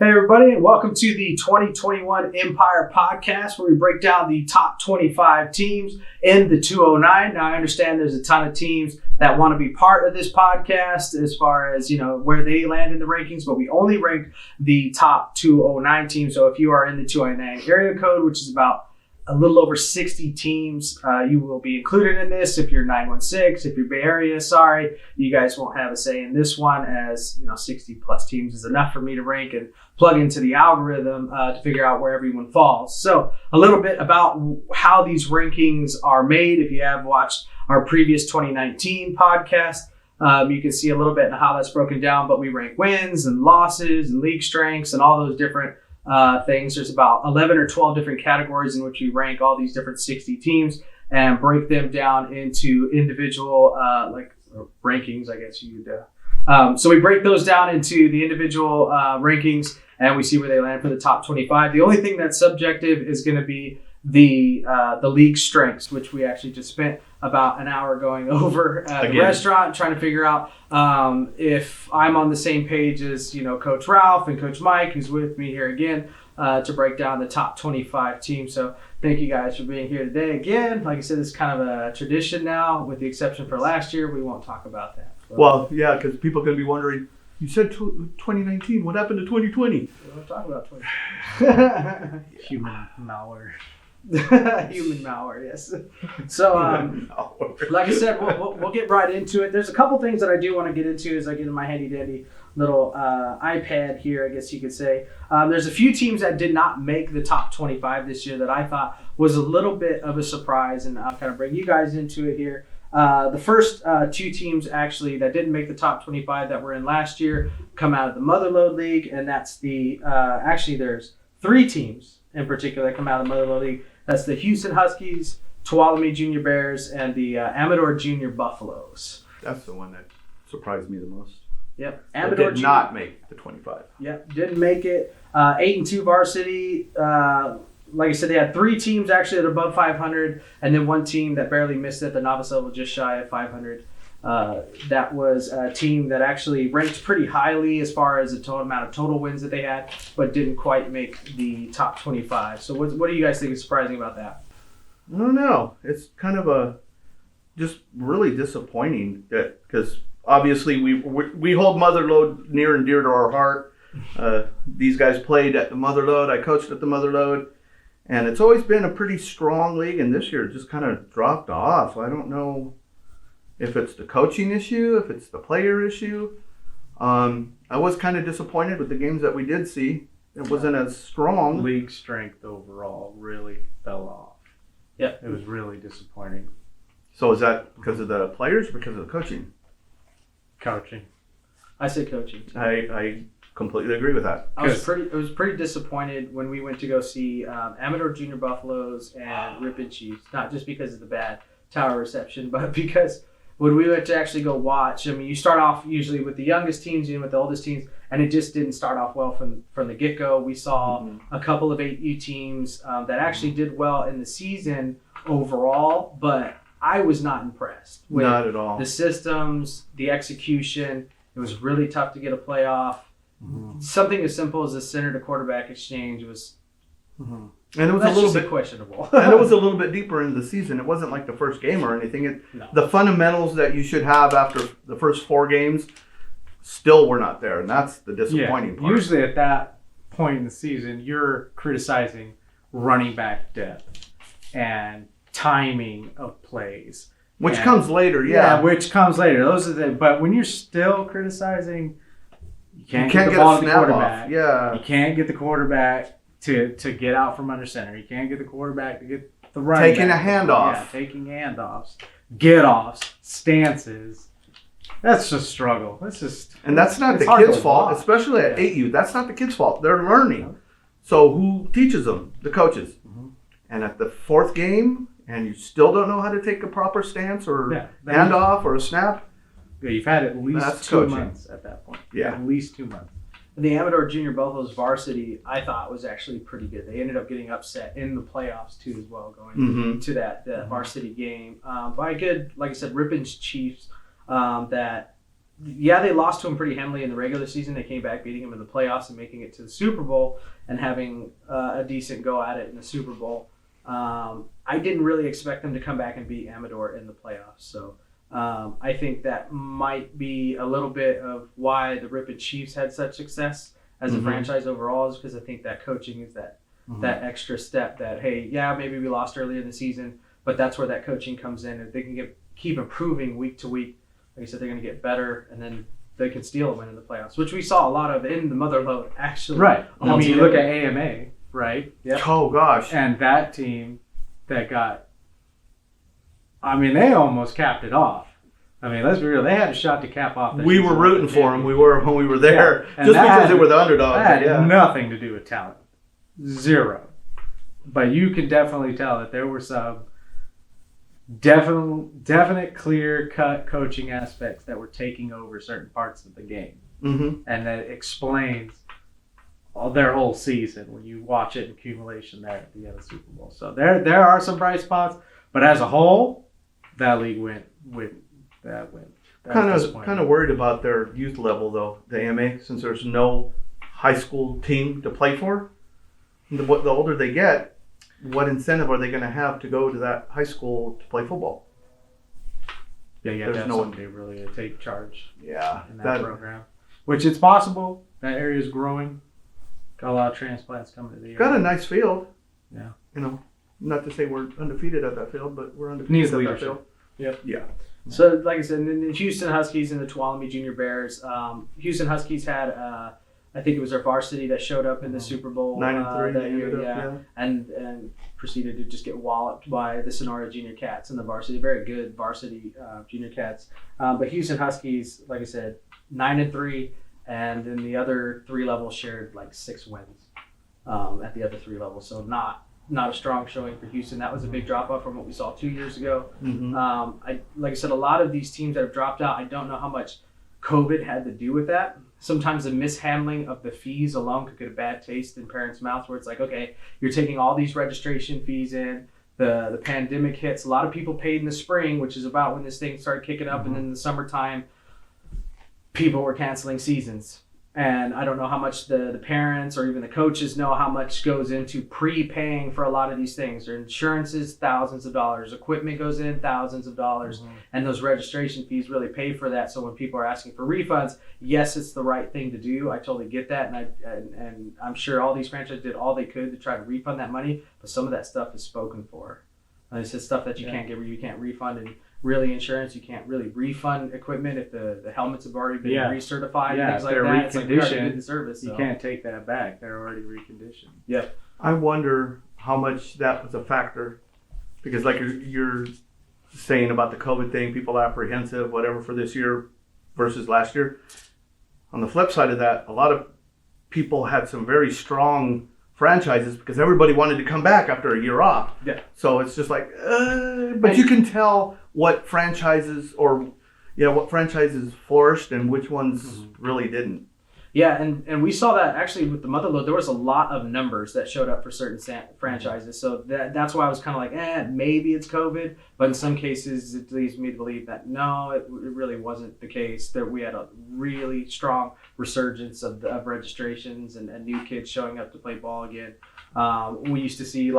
Hey everybody, and welcome to the 2021 Empire Podcast, where we break down the top 25 teams in the 209. Now, I understand there's a ton of teams that want to be part of this podcast as far as, where they land in the rankings, but we only rank the top 209 teams. So if you are in the 209 area code, which is about a little over 60 teams, you will be included in this. If you're 916, if you're Bay Area, sorry, you guys won't have a say in this one, as 60 plus teams is enough for me to rank and plug into the algorithm to figure out where everyone falls. So a little bit about how these rankings are made. If you have watched our previous 2019 podcast, you can see a little bit of how that's broken down, but we rank wins and losses and league strengths and all those different things. There's about 11 or 12 different categories in which we rank all these different 60 teams and break them down into individual rankings, I guess you would. So we break those down into the individual rankings, and we see where they land for the top 25. The only thing that's subjective is going to be the league strengths, which we actually just spent about an hour going over at the restaurant, trying to figure out if I'm on the same page as Coach Ralph and Coach Mike, who's with me here again to break down the top 25 teams. So thank you guys for being here today again. Like I said, it's kind of a tradition now, with the exception for last year. We won't talk about that. Well, yeah, because people are going to be wondering, you said 2019, what happened to 2020? We won't talk about 2020. Human malware. Human malware, yes. So, like I said, we'll get right into it. There's a couple things that I do want to get into as I get in my handy dandy little iPad here, I guess you could say. There's a few teams that did not make the top 25 this year that I thought was a little bit of a surprise, and I'll kind of bring you guys into it here. The first two teams actually that didn't make the top 25 that were in last year come out of the Motherlode League, and that's there's three teams in particular that come out of the Motherlode League. That's the Houston Huskies, Tuolumne Junior Bears, and the Amador Junior Buffaloes. That's the one that surprised me the most. Yep. Amador did not make the 25. Yep, didn't make it. 8-2 varsity. Like I said, they had three teams actually that are above 500, and then one team that barely missed it, the novice level, just shy of 500. That was a team that actually ranked pretty highly as far as the total amount of total wins that they had, but didn't quite make the top 25. So what do you guys think is surprising about that? I don't know. It's kind of just really disappointing, because obviously we hold Motherlode near and dear to our heart. These guys played at the Motherlode. I coached at the Motherlode. And it's always been a pretty strong league, and this year it just kind of dropped off. I don't know if it's the coaching issue, if it's the player issue. I was kind of disappointed with the games that we did see. It wasn't as strong. League strength overall really fell off. Yeah. It was really disappointing. So is that because of the players or because of the coaching? Coaching. I say coaching. I completely agree with that. I was pretty disappointed when we went to go see Amador Junior Buffaloes and Ripon Chiefs, not just because of the bad tower reception, but because when we went to actually go watch, you start off usually with the youngest teams and with the oldest teams, and it just didn't start off well from the get-go. We saw a couple of 8U teams that actually did well in the season overall, but I was not impressed with not at all. The systems, the execution. It was really tough to get a playoff. Something as simple as a center to quarterback exchange was, and it was a little bit questionable. And it was a little bit deeper into the season. It wasn't like the first game or anything. The fundamentals that you should have after the first four games still were not there, and that's the disappointing part. Usually at that point in the season, you're criticizing running back depth and timing of plays, which comes later. Which comes later. Those are the. But when you're still criticizing. You can't get the ball to the quarterback. Off. Yeah. You can't get the quarterback to get out from under center. You can't get the quarterback to get the running taking back. a handoff. Yeah, taking handoffs, get-offs, stances. That's just struggle. And that's not the kids' fault, especially at 8U. That's not the kids' fault. They're learning. So who teaches them? The coaches. And at the fourth game, and you still don't know how to take a proper stance or handoff or a snap. Yeah, you've had at least 2 months at that point. Yeah. At least 2 months. The Amador Junior Buffaloes varsity, I thought, was actually pretty good. They ended up getting upset in the playoffs, too, as well, going to that varsity game. By a good, like I said, Ripon Chiefs that yeah, they lost to them pretty handily in the regular season. They came back beating them in the playoffs and making it to the Super Bowl and having a decent go at it in the Super Bowl. I didn't really expect them to come back and beat Amador in the playoffs. So I think that might be a little bit of why the Ripon Chiefs had such success as a franchise overall, is because I think that coaching is that extra step that, hey, yeah, maybe we lost earlier in the season, but that's where that coaching comes in. If they can keep improving week to week, like I said, they're going to get better, and then they can steal a win in the playoffs, which we saw a lot of in the Motherlode, actually. Right. I mean, you look at AMA, right? Yep. Oh, gosh. And that team that got, I mean, they almost capped it off. I mean, let's be real. They had a shot to cap off. We were rooting for them. We were when we were there, Yeah. just because they were the underdogs. That had nothing to do with talent. Zero. But you can definitely tell that there were some definite clear-cut coaching aspects that were taking over certain parts of the game. Mm-hmm. And that explains their whole season when you watch it in accumulation there at the end of the Super Bowl. So there are some bright spots, but as a whole, that league went. Kind of worried about their youth level though, the AMA, since there's no high school team to play for. The older they get, what incentive are they going to have to go to that high school to play football? Yeah, you have to There's have no somebody really to take charge Yeah, in that program. Which it's possible. That area is growing. Got a lot of transplants coming to the area. got a nice field. Yeah. You know, not to say we're undefeated at that field, but we're undefeated Needs at leadership. that field. Yep. Yeah. So, like I said, the Houston Huskies and the Tuolumne Junior Bears. Houston Huskies had, I think it was their varsity that showed up in the Super Bowl 9-3 that year, yeah. and proceeded to just get walloped by the Sonora Junior Cats in the varsity. Very good varsity Junior Cats. But Houston Huskies, like I said, 9-3, and then the other three levels shared like 6 wins at the other three levels. So not a strong showing for Houston. That was a big drop off from what we saw 2 years ago. Mm-hmm. Like I said, a lot of these teams that have dropped out, I don't know how much COVID had to do with that. Sometimes the mishandling of the fees alone could get a bad taste in parents' mouths, where it's like, okay, you're taking all these registration fees in, the pandemic hits, a lot of people paid in the spring, which is about when this thing started kicking up, and then in the summertime, people were canceling seasons. And I don't know how much the parents or even the coaches know how much goes into prepaying for a lot of these things. Their insurance is thousands of dollars. Equipment goes in thousands of dollars. Mm-hmm. And those registration fees really pay for that. So when people are asking for refunds, yes, it's the right thing to do. I totally get that. And I'm sure all these franchises did all they could to try to refund that money. But some of that stuff is spoken for. It's just stuff that you can't get, you can't refund. And really, insurance, you can't really refund equipment if the helmets have already been recertified and things like that. It's like we already did the service. You can't take that back. They're already reconditioned. Yeah. I wonder how much that was a factor, because like you're saying about the COVID thing, people are apprehensive, whatever, for this year versus last year. On the flip side of that, a lot of people had some very strong franchises because everybody wanted to come back after a year off. Yeah. So it's just like, but you can tell what franchises flourished and which ones really didn't. Yeah, and we saw that actually with the Motherlode. There was a lot of numbers that showed up for certain franchises. So that's why I was kind of like, maybe it's COVID. But in some cases, it leads me to believe that no, it really wasn't the case. That we had a really strong resurgence of registrations and new kids showing up to play ball again. We used to see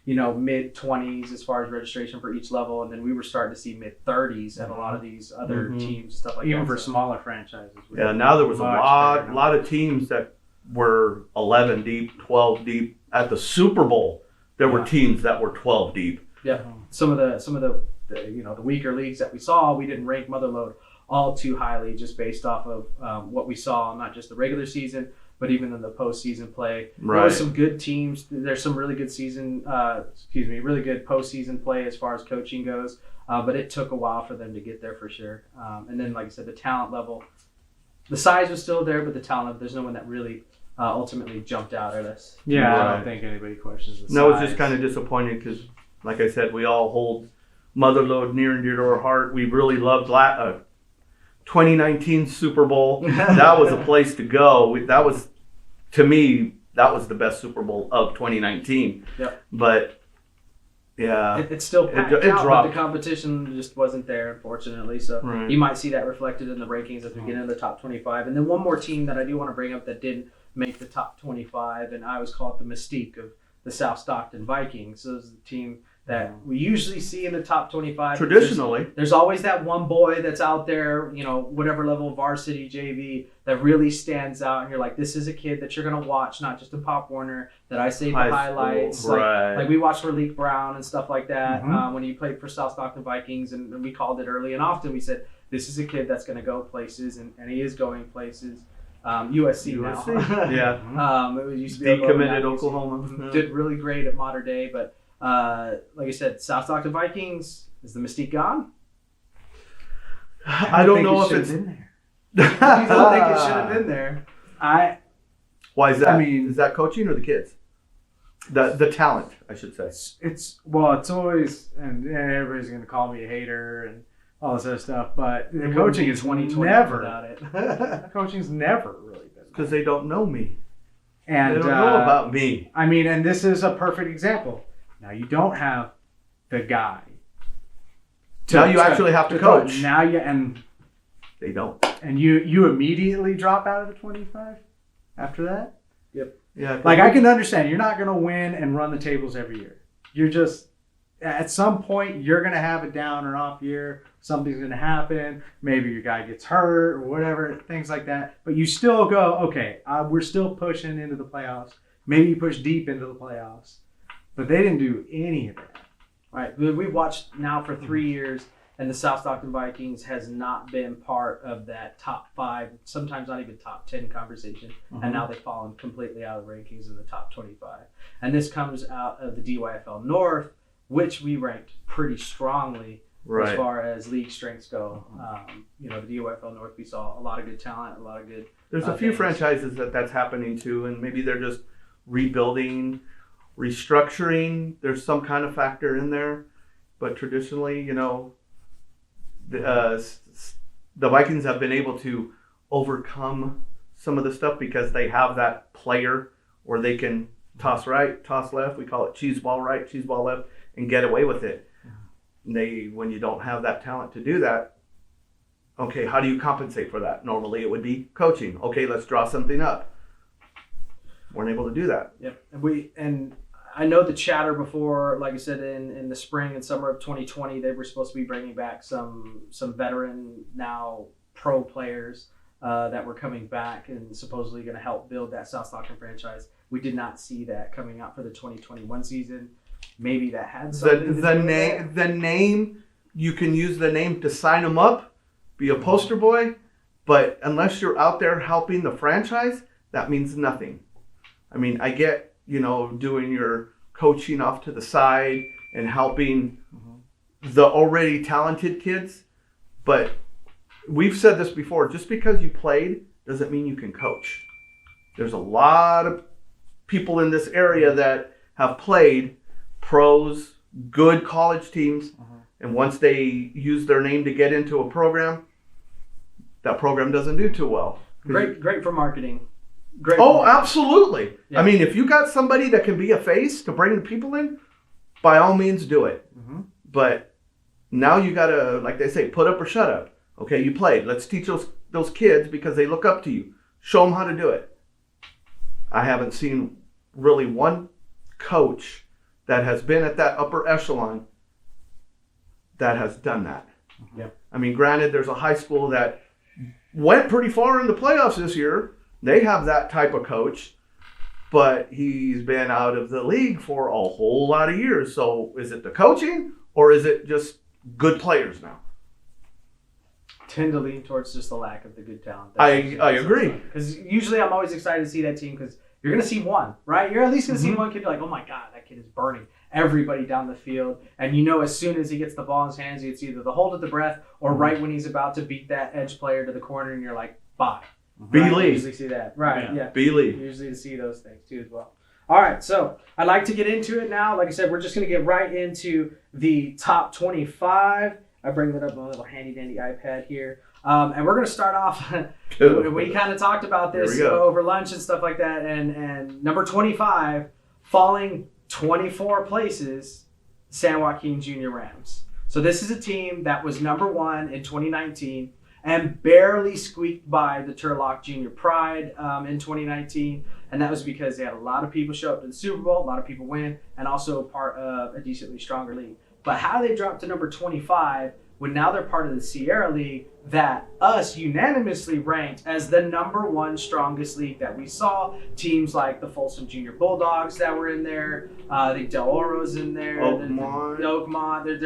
mid-20s as far as registration for each level, and then we were starting to see mid-30s at a lot of these other teams and stuff like that. Even for smaller franchises. Yeah, now there was a lot of teams that were 11 deep, 12 deep. At the Super Bowl, there were teams that were 12 deep. Yeah, some of the the weaker leagues that we saw, we didn't rank Motherlode all too highly, just based off of what we saw, not just the regular season, but even in the postseason play. Right. There were some good teams. There's some really good really good postseason play as far as coaching goes. But it took a while for them to get there for sure. And then, like I said, the talent level, the size was still there, but the talent, there's no one that really ultimately jumped out at us. Yeah, Right. I don't think anybody questions the size. No, it's just kind of disappointing because, like I said, we all hold Motherlode near and dear to our heart. We really loved 2019 Super Bowl. That was a place to go. That was, to me, that was the best Super Bowl of 2019. Yep. But Yeah. It's still packed it out, but dropped. the competition just wasn't there, unfortunately. So Right. you might see that reflected in the rankings as we get into the top 25. And then one more team that I do want to bring up that didn't make the top 25, and I always call it the Mystique of the South Stockton Vikings. So this is the team that we usually see in the top 25. Traditionally. There's always that one boy that's out there, whatever level, varsity, JV, that really stands out. And you're like, this is a kid that you're going to watch, not just in Pop Warner, that I save the highlights. Right. Like we watched Malik Brown and stuff like that when he played for South Stockton Vikings. And we called it early and often. We said, this is a kid that's going to go places, and he is going places. USC now. Yeah. It used to be Decommitted Oklahoma. Did really great at modern day, but like I said, South Stockton Vikings, is the Mystique gone? I don't know if it's in there. You don't think it should have been there? Why is that? I mean, is that coaching or the kids? The talent, I should say. It's always, and everybody's going to call me a hater and all this other stuff, but the coaching is 2020 never. without it. Coaching's never really been. Because they don't know me. And They don't know about me. I mean, and this is a perfect example. Now you don't have the guy. Now you actually have to coach. Now and They don't. And you immediately drop out of the 25 after that? Yep. Yeah. Like, I can understand you're not going to win and run the tables every year. You're just, at some point, you're going to have a down or off year. Something's going to happen. Maybe your guy gets hurt or whatever, things like that. But you still go, okay, we're still pushing into the playoffs. Maybe you push deep into the playoffs. But they didn't do any of that. Right. We've watched now for 3 years, and the South Stockton Vikings has not been part of that top 5, sometimes not even top 10 conversation. And now they've fallen completely out of the rankings in the top 25. And this comes out of the DYFL North, which we ranked pretty strongly as far as league strengths go. The DYFL North, we saw a lot of good talent, a lot of good. There's a few things. franchises that's happening to, and maybe they're just rebuilding, restructuring. There's some kind of factor in there, but traditionally, the Vikings have been able to overcome some of the stuff because they have that player where they can toss right, toss left. We call it cheese ball right, cheese ball left, and get away with it. When you don't have that talent to do that, okay, how do you compensate for that? Normally it would be coaching. Okay, let's draw something up. Weren't able to do that. Yep. And I know the chatter before, like I said, in the spring and summer of 2020, they were supposed to be bringing back some veteran, now pro players that were coming back and supposedly going to help build that South Stockton franchise. We did not see that coming out for the 2021 season. Maybe that had something to do with that. The name, you can use the name to sign them up, be a poster boy, but unless you're out there helping the franchise, that means nothing. I mean, I get, doing your coaching off to the side and helping the already talented kids. But we've said this before, just because you played doesn't mean you can coach. There's a lot of people in this area that have played, pros, good college teams, and once they use their name to get into a program, that program doesn't do too well. Great for marketing. Great. Oh, absolutely. Yeah. I mean, if you got somebody that can be a face to bring the people in, by all means do it. But now you got to, like they say, put up or shut up. Okay, you played. Let's teach those kids because they look up to you. Show them how to do it. I haven't seen really one coach that has been at that upper echelon that has done that. Yep. I mean, granted, there's a high school that went pretty far in the playoffs this year. They have that type of coach, but he's been out of the league for a whole lot of years. So is it the coaching or is it just good players now? Tend to lean towards just the lack of the good talent. I agree. Because usually I'm always excited to see that team because you're going to see one, right? You're at least going to see one kid like, oh my God, that kid is burning everybody down the field. And as soon as he gets the ball in his hands, it's either the hold of the breath or right when he's about to beat that edge player to the corner and you're like, bye. B. Right? Lee. You usually see that. Right, yeah. B. Lee. You usually see those things too as well. All right, so I'd like to get into it now. Like I said, we're just going to get right into the top 25. I bring that up on a little handy-dandy iPad here. And we're going to start off, we kind of talked about this over lunch and stuff like that. And number 25, falling 24 places, San Joaquin Junior Rams. So this is a team that was number 1 in 2019 and barely squeaked by the Turlock Junior Pride in 2019. And that was because they had a lot of people show up to the Super Bowl, a lot of people win, and also part of a decently stronger league. But how they dropped to number 25 when now they're part of the Sierra League that us unanimously ranked as the number 1 strongest league that we saw. Teams like the Folsom Junior Bulldogs that were in there, the Del Oro's in there, Oakmont.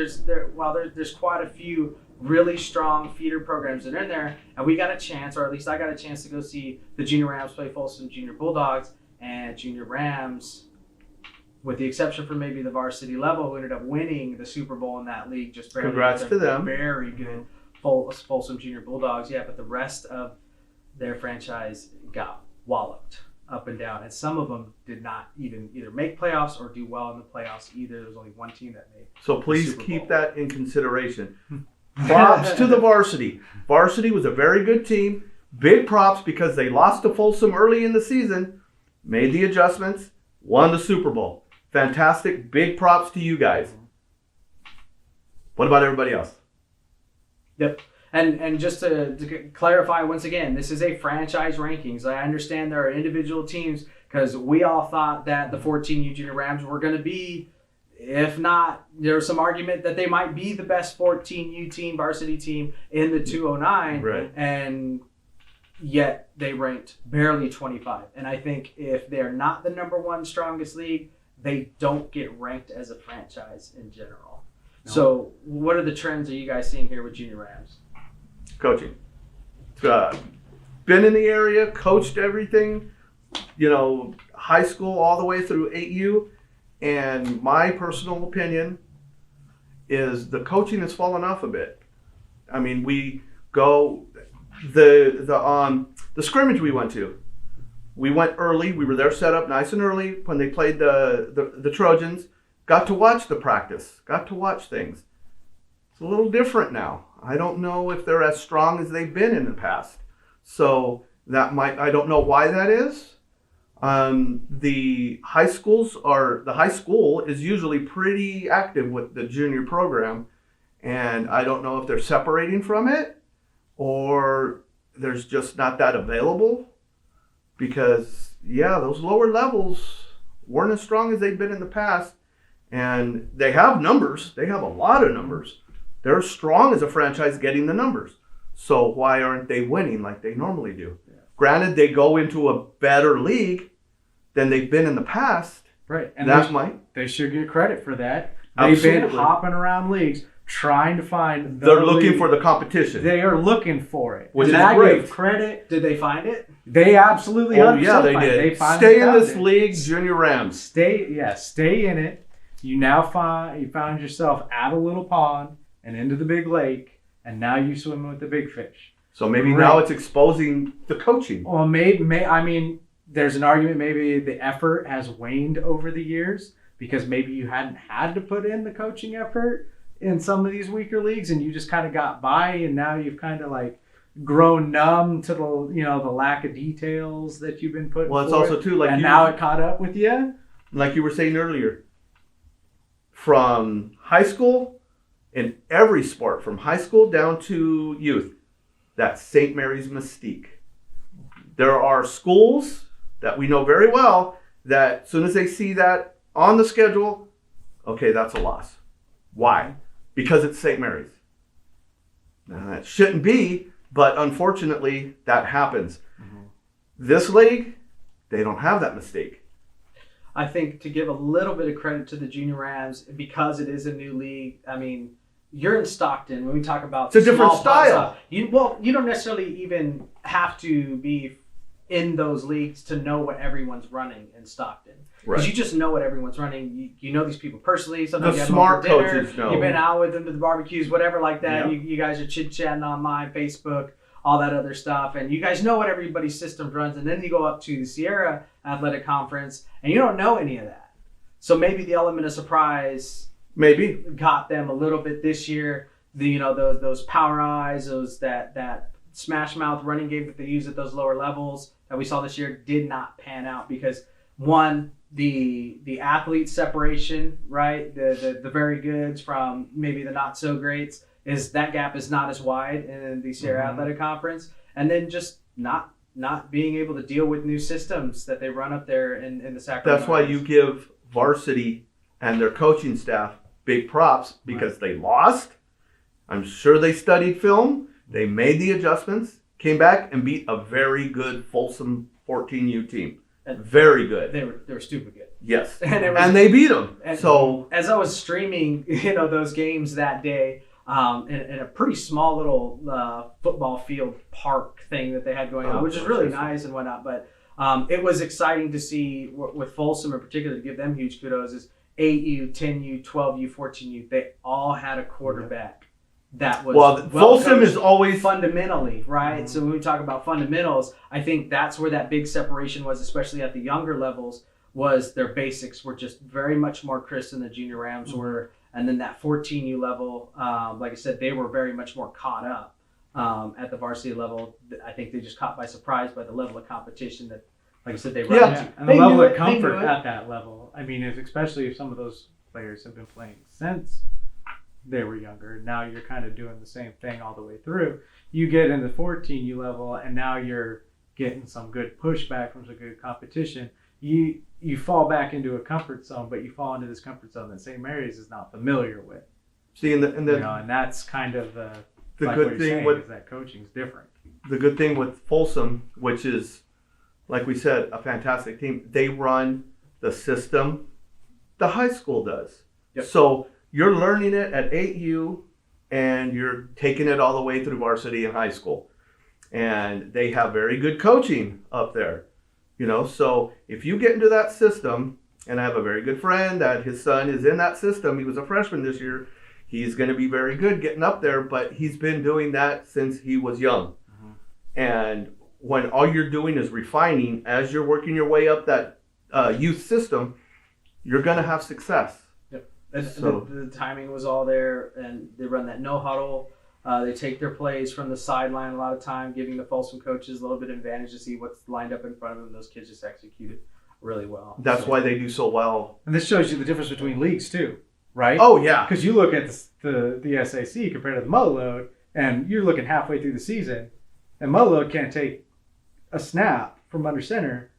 There's quite a few really strong feeder programs that are in there, and we got a chance, or at least I got a chance to go see the Junior Rams play Folsom Junior Bulldogs, and Junior Rams, with the exception for maybe the varsity level, who ended up winning the Super Bowl in that league, just barely. Congrats to them. Very good Folsom Junior Bulldogs, yeah, but the rest of their franchise got walloped up and down, and some of them did not even either make playoffs or do well in the playoffs either. There was only one team that made. So please keep that in consideration. Props to the varsity. Varsity was a very good team. Big props because they lost to Folsom early in the season, made the adjustments, won the Super Bowl. Fantastic. Big props to you guys. What about everybody else? Yep. And just to clarify once again, this is a franchise rankings. I understand there are individual teams because we all thought that the 14U Junior Rams were going to be, if not, there's some argument that they might be the best 14U team, varsity team in the 209. Right. And yet they ranked barely 25. And I think if they're not the number 1 strongest league, they don't get ranked as a franchise in general. No. So what are the trends are you guys seeing here with Junior Rams? Coaching. Been in the area, coached everything, high school all the way through 8U. And my personal opinion is the coaching has fallen off a bit. I mean, we go the scrimmage we went to. We went early. We were there set up nice and early when they played the Trojans. Got to watch the practice. Got to watch things. It's a little different now. I don't know if they're as strong as they've been in the past. So I don't know why that is. The high school is usually pretty active with the junior program, and I don't know if they're separating from it or there's just not that available because those lower levels weren't as strong as they've been in the past, and they have numbers. They have a lot of numbers. They're strong as a franchise getting the numbers. So why aren't they winning like they normally do? Yeah. Granted, they go into a better league than they've been in the past. Right. And they should get credit for that. They've been hopping around leagues trying to find They're looking for the competition. They are looking for it. Which is great. Give credit. Did they find it? They absolutely they did. Stay in this league, Junior Rams. Stay in it. You found yourself out of little pond and into the big lake, and now you swim with the big fish. So maybe now it's exposing the coaching. Well, there's an argument maybe the effort has waned over the years because maybe you hadn't had to put in the coaching effort in some of these weaker leagues and you just kind of got by, and now you've kind of like grown numb to the lack of details that you've been putting. Well, it's also too like now it caught up with you. Like you were saying earlier, from high school in every sport, from high school down to youth, that's St. Mary's Mystique. There are schools that we know very well that as soon as they see that on the schedule, okay, that's a loss. Why? Because it's St. Mary's. Now, that shouldn't be, but unfortunately, that happens. Mm-hmm. This league, they don't have that mistake. I think to give a little bit of credit to the Junior Rams, because it is a new league, I mean, you're in Stockton. When we talk about it's a different style. You don't necessarily even have to be in those leagues to know what everyone's running in Stockton. Because you just know what everyone's running. You know these people personally. Sometimes the smart coaches know. You've been out with them to the barbecues, whatever like that. Yep. You guys are chit-chatting online, Facebook, all that other stuff. And you guys know what everybody's system runs. And then you go up to the Sierra Athletic Conference, and you don't know any of that. So maybe the element of surprise got them a little bit this year. Those power eyes, that smash mouth running game that they use at those lower levels that we saw this year did not pan out because, one, the athlete separation, right? The very goods from maybe the not so greats is that gap is not as wide in the Sierra Athletic Conference, and then just not being able to deal with new systems that they run up there in the Sacramento. That's why you give varsity and their coaching staff big props because they lost. I'm sure they studied film. They made the adjustments, came back and beat a very good Folsom 14U team. Very good. They were stupid good. Yes, and they beat them. So as I was streaming, those games that day, in a pretty small little football field park thing that they had going on, which is really nice and whatnot. But it was exciting to see with Folsom in particular, to give them huge kudos, is 8U, 10U, 12U, 14U. They all had a quarterback that was Folsom is always fundamentally, right? So when we talk about fundamentals, I think that's where that big separation was, especially at the younger levels, was their basics were just very much more crisp than the junior Rams were. And then that 14U level, like I said, they were very much more caught up at the varsity level. I think they just caught by surprise by the level of competition that, like I said, they run into. And the level of comfort at that level. I mean, especially if some of those players have been playing since they were younger. Now you're kind of doing the same thing all the way through. You get in the 14U level, and now you're getting some good pushback from some good competition. You fall back into a comfort zone, but you fall into this comfort zone that St. Mary's is not familiar with. See, and that's kind of the good thing with that coaching's different. The good thing with Folsom, which is, like we said, a fantastic team, they run the system the high school does. Yep. So you're learning it at 8U, and you're taking it all the way through varsity and high school. And they have very good coaching up there. So if you get into that system, and I have a very good friend that his son is in that system, he was a freshman this year, he's going to be very good getting up there, but he's been doing that since he was young. And when all you're doing is refining, as you're working your way up that youth system, you're going to have success. Yep. So the timing was all there, and they run that no huddle. They take their plays from the sideline a lot of time, giving the Folsom coaches a little bit of advantage to see what's lined up in front of them. Those kids just executed really well. That's why they do so well. And this shows you the difference between leagues too, right? Oh, yeah. Because you look at the SAC compared to the Motherlode, and you're looking halfway through the season, and Motherlode can't take a snap from under center,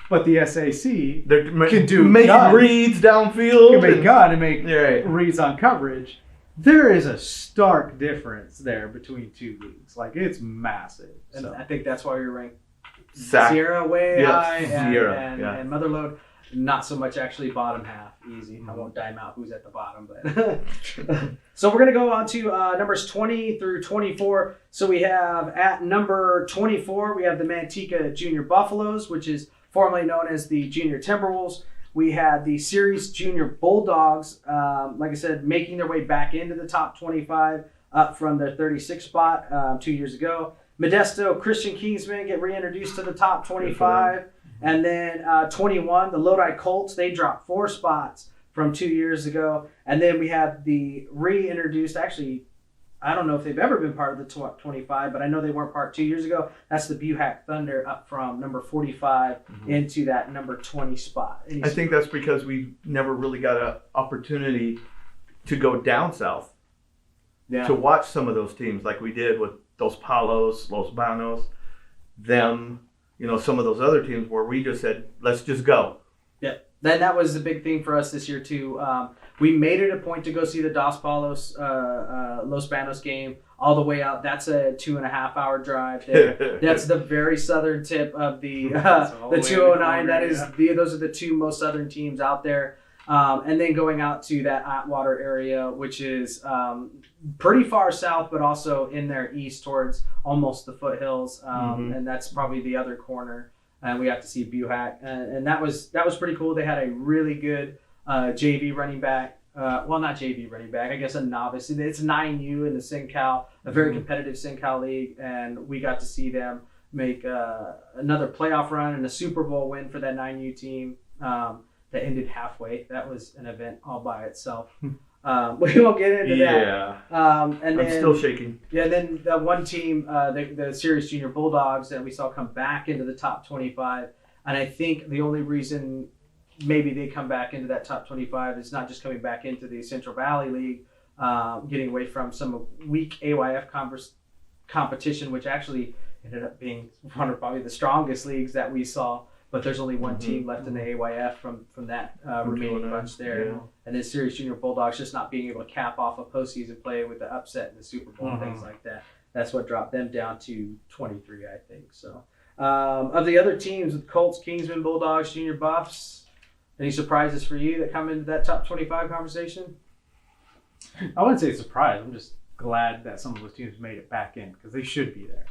but the SAC can do making reads downfield. Can make gun and make reads on coverage. There is a stark difference there between two leagues. Like, it's massive. And I think that's why you're ranked Sack. Sierra way high and Motherlode not so much, actually bottom half. Easy. I won't dime out who's at the bottom. But So we're going to go on to numbers 20 through 24. So we have at number 24, we have the Manteca Junior Buffaloes, which is formerly known as the Junior Timberwolves. We had the Series Junior Bulldogs, like I said, making their way back into the top 25 up from their 36th spot 2 years ago. Modesto Christian Kingsmen get reintroduced to the top 25. And then 21, the Lodi Colts, they dropped 4 spots from 2 years ago. And then we have the reintroduced, actually, I don't know if they've ever been part of the top 25, but I know they weren't part 2 years ago. That's the Buhack Thunder, up from number 45 into that number 20 spot. I think that's because we never really got an opportunity to go down south to watch some of those teams like we did with those Palos, Los Banos, them, some of those other teams where we just said, let's just go. Yep. Then that was the big thing for us this year too. We made it a point to go see the Dos Palos, Los Banos game all the way out. That's a 2.5 hour drive there. That's the very southern tip of the 209. Those are the two most southern teams out there. And then going out to that Atwater area, which is pretty far south, but also in their east towards almost the foothills. And that's probably the other corner. And we got to see Buhack, and that was pretty cool. They had a really good JV running back. Well, not JV running back. I guess a novice. It's 9U in the SinCal, a very competitive SinCal league, and we got to see them make another playoff run and a Super Bowl win for that 9U team that ended halfway. That was an event all by itself. We won't get into that. And I'm still shaking. Yeah, then the one team, the Series Junior Bulldogs that we saw come back into the top 25. And I think the only reason maybe they come back into that top 25. It's not just coming back into the Central Valley League, getting away from some weak AYF competition, which actually ended up being one of probably the strongest leagues that we saw. But there's only one team left in the AYF from that remaining bunch there. Yeah. And then Sirius Junior Bulldogs just not being able to cap off a postseason play with the upset in the Super Bowl and things like that. That's what dropped them down to 23, I think. So, of the other teams, with Colts, Kingsmen, Bulldogs, Junior Buffs, any surprises for you that come into that top 25 conversation? I wouldn't say surprised. I'm just glad that some of those teams made it back in because they should be there,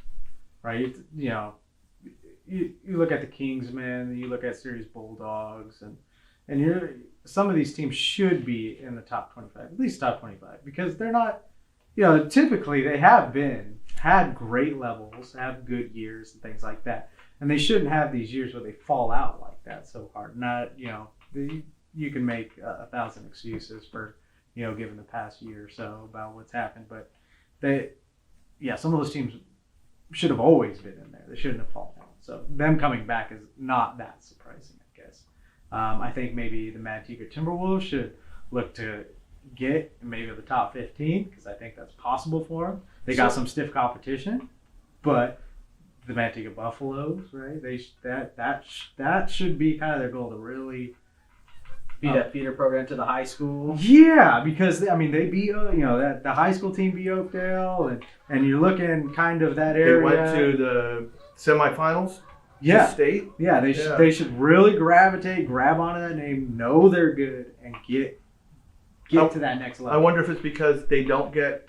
right? You know, you look at the Kingsmen, you look at Sirius Bulldogs, and some of these teams should be in the top 25, at least top 25, because they're not, you know, typically they had great levels, have good years and things like that, and they shouldn't have these years where they fall out like that so hard. Not, you know, you can make 1,000 excuses for, you know, given the past year or so about what's happened, but some of those teams should have always been in there. They shouldn't have fallen out. So them coming back is not that surprising, I guess. I think maybe the Manteca Timberwolves should look to get maybe the top 15 because I think that's possible for them. They got some stiff competition, but the Manteca Buffaloes, right? That should be kind of their goal to really Be that feeder program to the high school. Yeah, because they beat that the high school team beat Oakdale, and you're looking kind of that area. They went to the semifinals. Yeah, State. Yeah, they should really grab onto that name, know they're good, and get to that next level. I wonder if it's because they don't get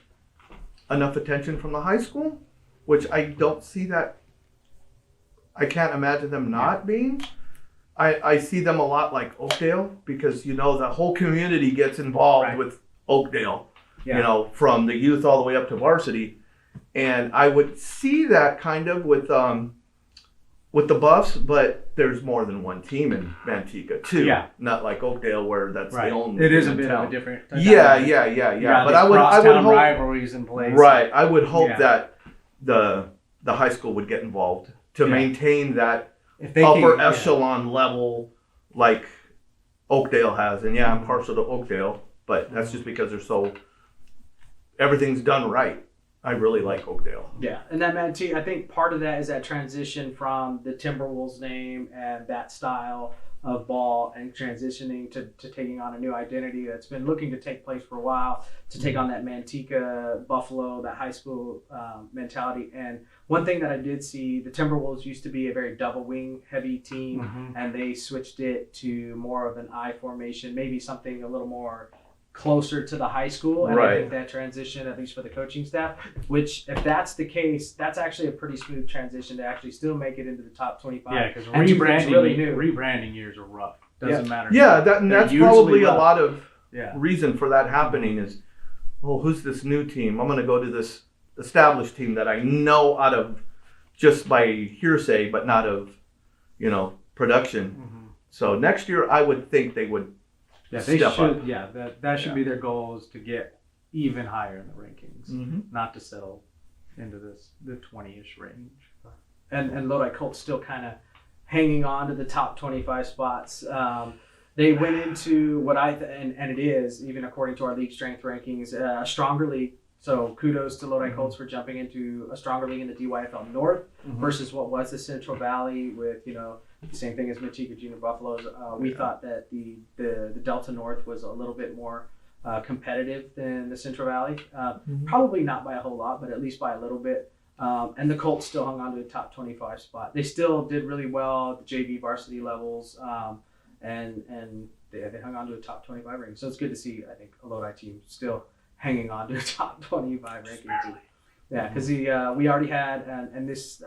enough attention from the high school, which I don't see that. I can't imagine them not being. I see them a lot like Oakdale because, you know, the whole community gets involved with Oakdale, you know, from the youth all the way up to varsity. And I would see that kind of with the Buffs, but there's more than one team in Manteca too. Yeah. Not like Oakdale where that's the only. It is a bit of a different. Yeah. But I would hope rivalries in place. Right. I would hope that the high school would get involved to maintain that upper echelon level like Oakdale has. And I'm partial to Oakdale, but that's just because everything's done right. I really like Oakdale. Yeah, and that Manteca, I think part of that is that transition from the Timberwolves name and that style of ball and transitioning to taking on a new identity that's been looking to take place for a while, to take on that Manteca, Buffalo, that high school mentality. And one thing that I did see, the Timberwolves used to be a very double wing heavy team, and they switched it to more of an I formation, maybe something a little more closer to the high school. And I think that transition, at least for the coaching staff, which if that's the case, that's actually a pretty smooth transition to actually still make it into the top 25. Yeah, because rebranding years are rough. Doesn't matter. Yeah, that's probably a lot of reason for that happening is, who's this new team? I'm going to go to this established team that I know out of just by hearsay, but not of, production. So next year, I would think they would step up. Yeah, that should be their goal, is to get even higher in the rankings, not to settle into the 20-ish range. And Lodi Colts still kind of hanging on to the top 25 spots. They went into what and it is, even according to our league strength rankings, a stronger league. So kudos to Lodi Colts for jumping into a stronger league in the DYFL North versus what was the Central Valley with, same thing as Manteca Junior Buffaloes. We thought that the Delta North was a little bit more competitive than the Central Valley. Probably not by a whole lot, but at least by a little bit. And the Colts still hung on to the top 25 spot. They still did really well at the JV varsity levels, and they hung on to a top 25 ranking. So it's good to see, I think, a Lodi team still hanging on to a top 25 ranking too. Yeah, because we already had, and this,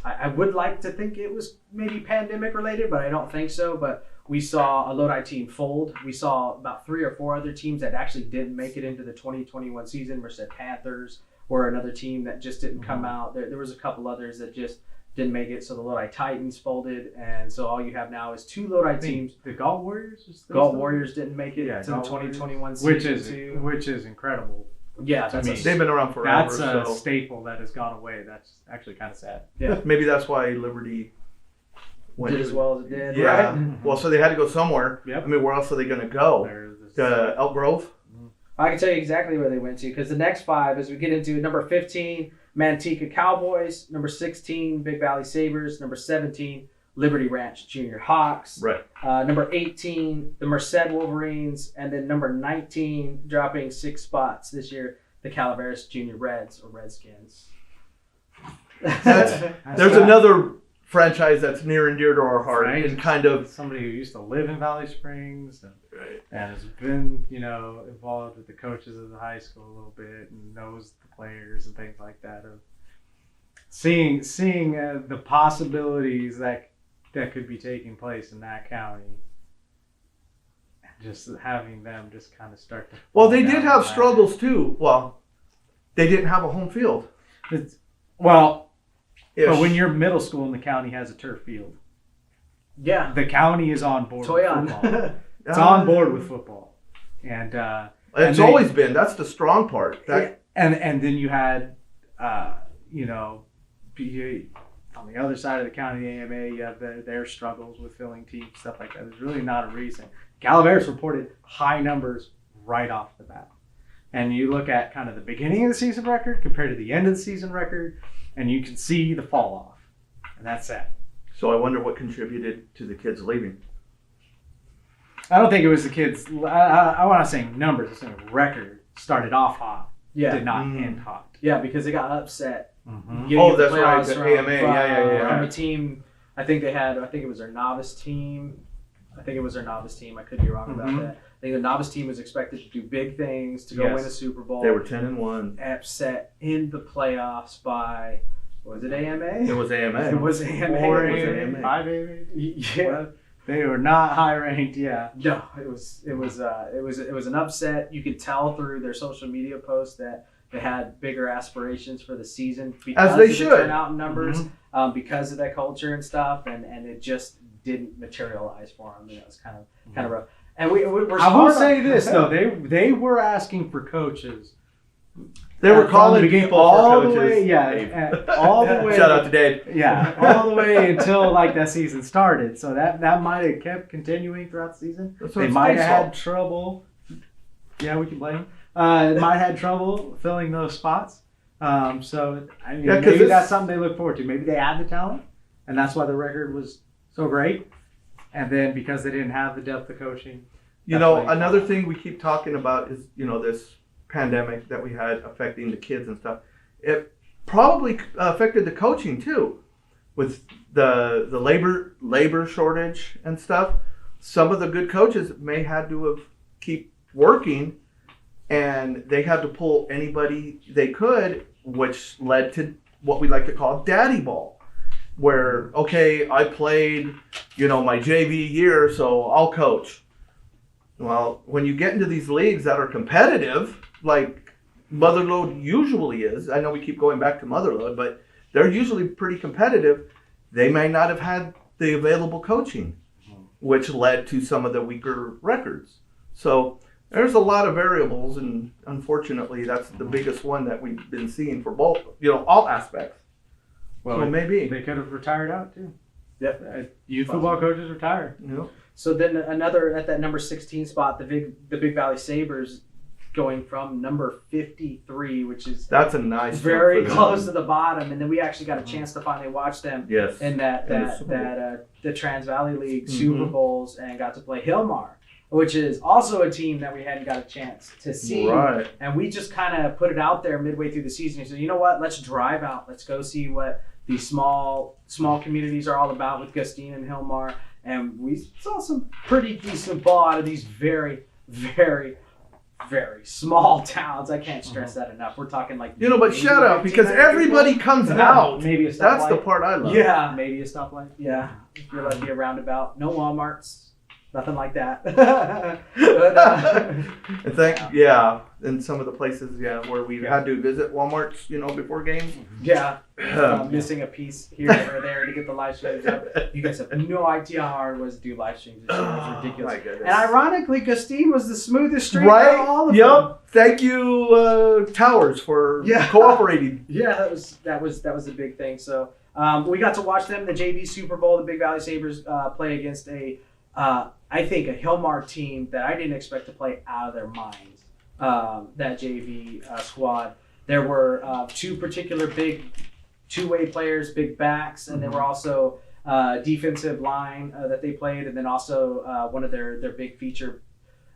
I would like to think it was maybe pandemic related, but I don't think so. But we saw a Lodi team fold. We saw about 3 or 4 other teams that actually didn't make it into the 2021 season. Merced Panthers were another team that just didn't come out. There was a couple others that just didn't make it. So the Lodi Titans folded, and so all you have now is 2 Lodi teams. The Galt Warriors? Warriors didn't make it to the 2021 season, which is incredible. Yeah, they've been around forever. That's a staple that has gone away. That's actually kind of sad. Yeah, maybe that's why Liberty when did as well as it did. Yeah. Right? Well, so they had to go somewhere. Yep. I mean, where else are they going to go? To Elk Grove? I can tell you exactly where they went to because the next 5, as we get into number 15, Manteca Cowboys, number 16, Big Valley Sabres, number 17, Liberty Ranch Junior Hawks, Right. Number 18, the Merced Wolverines, and then number 19, dropping 6 spots this year, the Calaveras Junior Reds or Redskins. There's another franchise that's near and dear to our heart, Right. and kind of somebody who used to live in Valley Springs and right. has been, involved with the coaches of the high school a little bit and knows the players and things like that. Of seeing the possibilities that could be taking place in that county, and just having them just kind of start to. Well, they did have struggles too. Well, they didn't have a home field. But when your middle school in the county has a turf field, Yeah. the county is on board Toy with on. football. It's on board with football, and it's always been. That's the strong part. And then you had, on the other side of the county, the AMA, you have their struggles with filling teams, stuff like that. There's really not a reason. Calaveras reported high numbers right off the bat. And you look at kind of the beginning of the season record compared to the end of the season record, and you can see the fall off. And that's sad. So I wonder what contributed to the kids leaving. I don't think it was the kids. I want to say numbers. I'm saying record started off hot. Yeah. Did not end hot. Yeah, because they got upset. Mm-hmm. Getting That's the right. playoffs The from- AMA. from- Yeah. From a team, I think it was their novice team. I could be wrong about that. I think the novice team was expected to do big things, to go Yes. win a Super Bowl. They were 10-1. Upset in the playoffs by, was it AMA? It was AMA. It was AMA. 4 It was AMA, AMA. 5 AMA. Yeah. They were not high ranked. Yeah. No, it was an upset. You could tell through their social media posts that they had bigger aspirations for the season because they of the should. turnout in numbers, Mm-hmm. because of that culture and stuff, and it just didn't materialize for them. And it was kind of rough. And we're I will smart say on- this though, they were asking for coaches. They were From calling the beginning people all for the coaches. way, all the way. Shout out to Dave. Yeah, all the way until like that season started. So that might have kept continuing throughout the season. That's They what might it's have had fault. trouble. Yeah, we can blame them. Might have had trouble filling those spots. So I mean, Yeah, 'cause maybe this- that's something they look forward to. Maybe they had the talent, and that's why the record was so great. And then because they didn't have the depth of coaching, that's why they Another fell. thing we keep talking about is, this pandemic that we had affecting the kids and stuff. It probably affected the coaching too, with the labor shortage and stuff. Some of the good coaches may had to have keep working, and they had to pull anybody they could, which led to what we like to call daddy ball. Where, okay, I played, my JV year, so I'll coach. Well, when you get into these leagues that are competitive, like Motherlode usually is, I know we keep going back to Motherlode, but they're usually pretty competitive. They may not have had the available coaching, which led to some of the weaker records. So there's a lot of variables, and unfortunately, that's the biggest one that we've been seeing for both, all aspects. well, So maybe. they could have retired out too. Yep. Youth football coaches retired. So then another at that number 16 spot, the Big Valley Sabres going from number 53, which is That's a nice jump very for them. close to the bottom, and then we actually got a chance to finally watch them Yes. in the Trans Valley League Super Bowls and got to play Hillmar, which is also a team that we hadn't got a chance to see. Right. And we just kind of put it out there midway through the season. So you know what? Let's drive out. Let's go see what these small communities are all about with Gustine and Hillmar. And we saw some pretty decent ball out of these very, very, very small towns. I can't stress that enough. We're talking like But shout out because everybody comes out. Maybe a stoplight. That's the part I love. Yeah. Maybe a stoplight. Yeah, if you're lucky, a roundabout. No Walmarts, nothing like that. But, And some of the places, where we had to visit Walmart's, before games. yeah, missing a piece here or there to get the live streams up. You guys have no idea how hard it was to do live streams. It was ridiculous. My goodness. And ironically, Gustine was the smoothest stream Right? out of all of them. Yep. Thank you, Towers, for cooperating. Yeah, that was a big thing. So We got to watch them, the JV Super Bowl, the Big Valley Sabres play against I think a Hillmar team that I didn't expect to play out of their minds, that JV squad. There were two particular big two-way players, big backs, and there were also defensive line that they played, and then also one of their big feature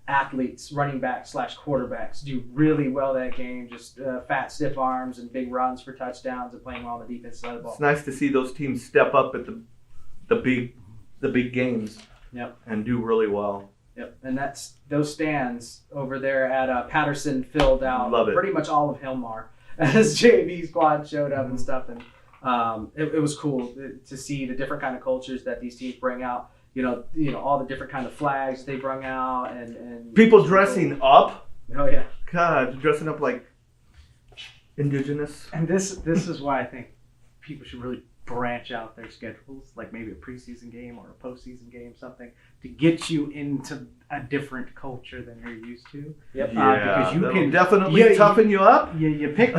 athletes, running backs / quarterbacks, do really well that game. Just fat, stiff arms and big runs for touchdowns and playing well on the defensive side of the ball. It's nice to see those teams step up at the big games. Yep. And do really well. Yep, and that's those stands over there at Patterson filled out pretty much all of Hillmar as JV squad showed up and stuff, and it was cool to see the different kind of cultures that these teams bring out. You know all the different kind of flags they bring out, and people dressing up. Oh yeah, God, dressing up like indigenous. And this is why I think people should really branch out their schedules, like maybe a preseason game or a postseason game, something to get you into a different culture than you're used to. Yep. Because you can definitely toughen you up. You pick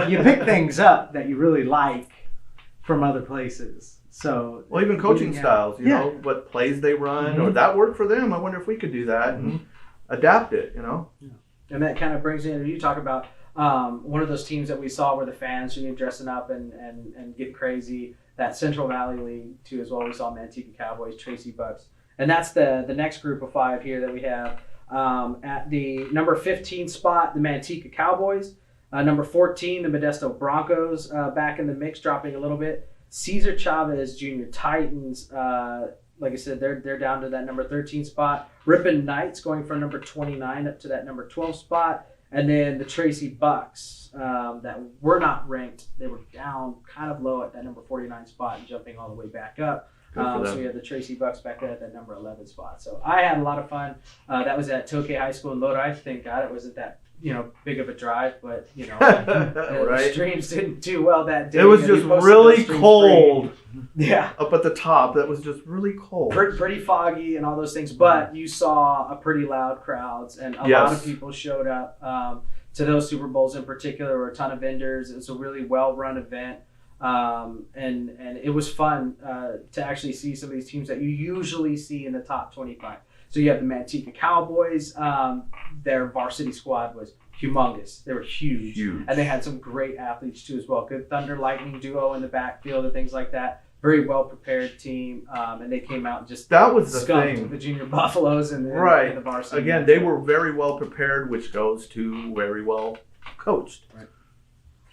things up that you really like from other places. So even coaching styles, you know, what plays they run, or that worked for them. I wonder if we could do that and adapt it. And that kind of brings in, you talk about one of those teams that we saw where the fans dressing up and getting crazy. That Central Valley League too as well. We saw Manteca Cowboys, Tracy Bucks, and that's the next group of 5 here that we have. At the number 15 spot, the Manteca Cowboys. Number 14, the Modesto Broncos, back in the mix, dropping a little bit. Cesar Chavez Junior Titans, like I said, they're down to that number 13 spot. Ripon Knights going from number 29 up to that number 12 spot. And then the Tracy Bucks that were not ranked, they were down kind of low at that number 49 spot and jumping all the way back up. So we had the Tracy Bucks back there at that number 11 spot. So I had a lot of fun. That was at Tokay High School in Lodi. Thank God it wasn't that big of a drive, but the streams didn't do well that day. It was just really cold. Yeah, up at the top, that was just really cold. Pretty foggy and all those things, but you saw a pretty loud crowds, and a lot of people showed up to those Super Bowls in particular. There were a ton of vendors. It was a really well-run event, and it was fun to actually see some of these teams that you usually see in the top 25. So you have the Manteca Cowboys. Their varsity squad was humongous. They were huge. And they had some great athletes too as well. Good thunder lightning duo in the backfield and things like that. Very well prepared team, and they came out and just skunked the Junior Buffaloes and the varsity. Again, they were very well prepared, which goes to very well coached. Right.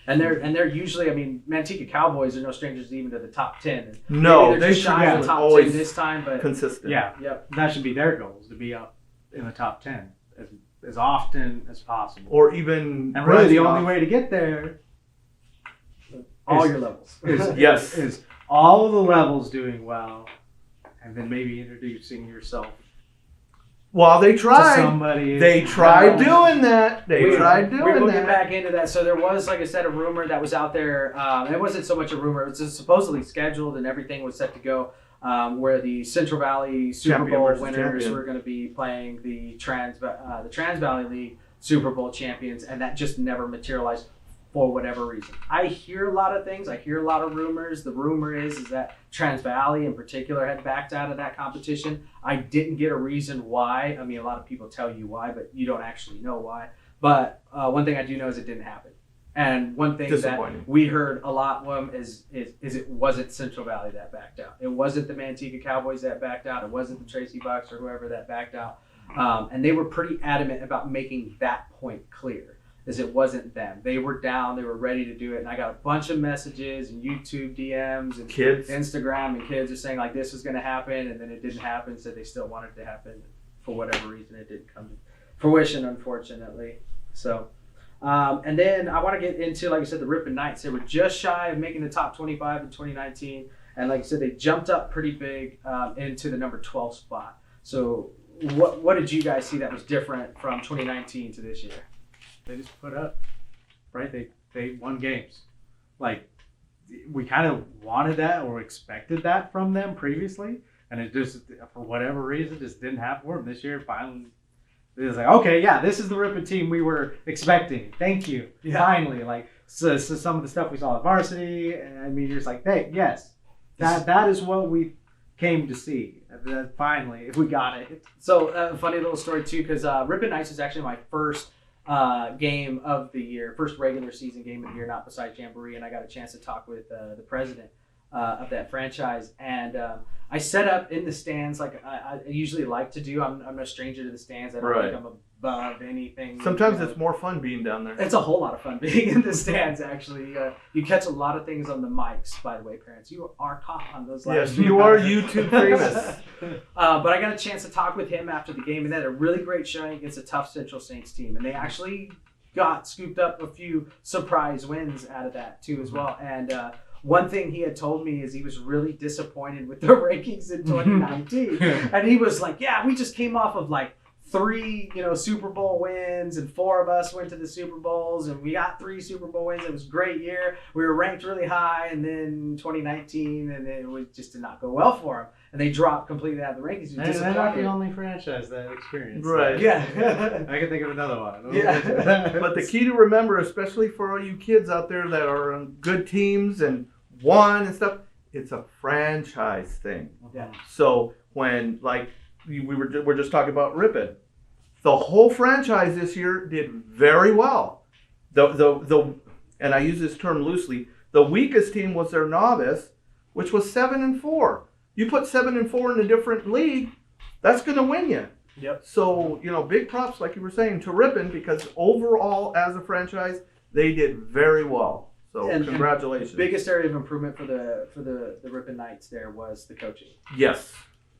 And they're usually, Manteca Cowboys are no strangers even to the top 10. No, they should be in the top 10 this time, but consistent. Yeah, yep. That should be their goals, to be up in the top 10 as often as possible. Or even, and really the only way to get there, all your levels, is all the levels doing well, and then maybe introducing yourself. Well, they tried. To somebody. They tried doing that. We will get back into that. So there was, like I said, a rumor that was out there. It wasn't so much a rumor. It was just supposedly scheduled and everything was set to go, where the Central Valley Super Bowl winners were going to be playing the Trans Valley League Super Bowl champions, and that just never materialized for whatever reason. I hear a lot of things. I hear a lot of rumors. The rumor is that Trans Valley in particular had backed out of that competition. I didn't get a reason why. A lot of people tell you why, but you don't actually know why. But one thing I do know is it didn't happen. And one thing that we heard a lot is it wasn't Central Valley that backed out. It wasn't the Manteca Cowboys that backed out. It wasn't the Tracy Bucks or whoever that backed out. And they were pretty adamant about making that point clear. Is it wasn't them. They were down. They were ready to do it. And I got a bunch of messages and YouTube DMs and kids, Instagram, and kids are saying like this was going to happen, and then it didn't happen. So they still wanted it to happen. For whatever reason, it didn't come to fruition, unfortunately. So, and then I want to get into, like I said, the Ripon Knights. They were just shy of making the top 25 in 2019, and like I said, they jumped up pretty big into the number 12 spot. So, what did you guys see that was different from 2019 to this year? They just put up, right? They won games. Like, we kind of wanted that or expected that from them previously, and it just, for whatever reason, just didn't happen for them this year. Finally, it was like, okay, yeah, this is the Ripon team we were expecting. Thank you. Yeah. Finally, like, so some of the stuff we saw at varsity, you're just like, hey, yes, That is what we came to see. Finally, we got it. So, funny little story too, because Ripon Nights is actually my first game of the year, first regular season game of the year, not besides Jamboree, and I got a chance to talk with the president of that franchise, and I set up in the stands like I usually like to do. I'm no stranger to the stands. I don't think I'm above anything. Sometimes it's more fun being down there. It's a whole lot of fun being in the stands, actually. You catch a lot of things on the mics, by the way, parents. You are caught on those live Yes, streams. you are YouTube famous. But I got a chance to talk with him after the game, and they had a really great showing against a tough Central Saints team. And they actually scooped up a few surprise wins out of that, too, as well. And one thing he had told me is he was really disappointed with the rankings in 2019. And he was like, yeah, we just came off of like 3, Super Bowl wins, and 4 of us went to the Super Bowls, and we got 3 Super Bowl wins. It was a great year. We were ranked really high, and then 2019, and it just did not go well for them. And they dropped completely out of the rankings. And they're not the only franchise that experienced Right. that. Yeah. I can think of another one. Yeah. But the key to remember, especially for all you kids out there that are on good teams and won and stuff, it's a franchise thing. Yeah. So when we're just talking about Ripon, the whole franchise this year did very well. The and I use this term loosely. The weakest team was their novice, which was 7-4. You put 7-4 in a different league, that's going to win you. Yep. So big props, like you were saying, to Ripon, because overall as a franchise they did very well. So congratulations. The biggest area of improvement for the Ripon Knights there was the coaching. Yes.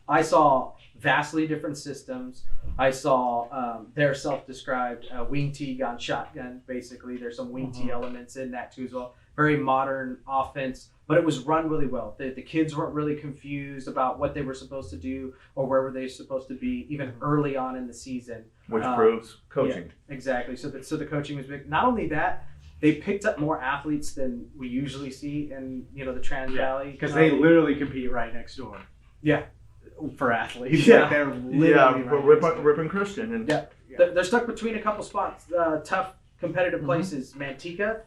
I saw vastly different systems. I saw their self-described wing tee gone shotgun. Basically, there's some wing tee elements in that too as well. Very modern offense, but it was run really well. The kids weren't really confused about what they were supposed to do or where were they supposed to be, even early on in the season. Which proves coaching. Yeah, exactly. So the coaching was big. Not only that, they picked up more athletes than we usually see in the Trans Valley, because they literally compete right next door. Yeah. For athletes. Yeah. Like they're literally Ripon Christian. And yeah. They're stuck between a couple spots, tough competitive places. Manteca,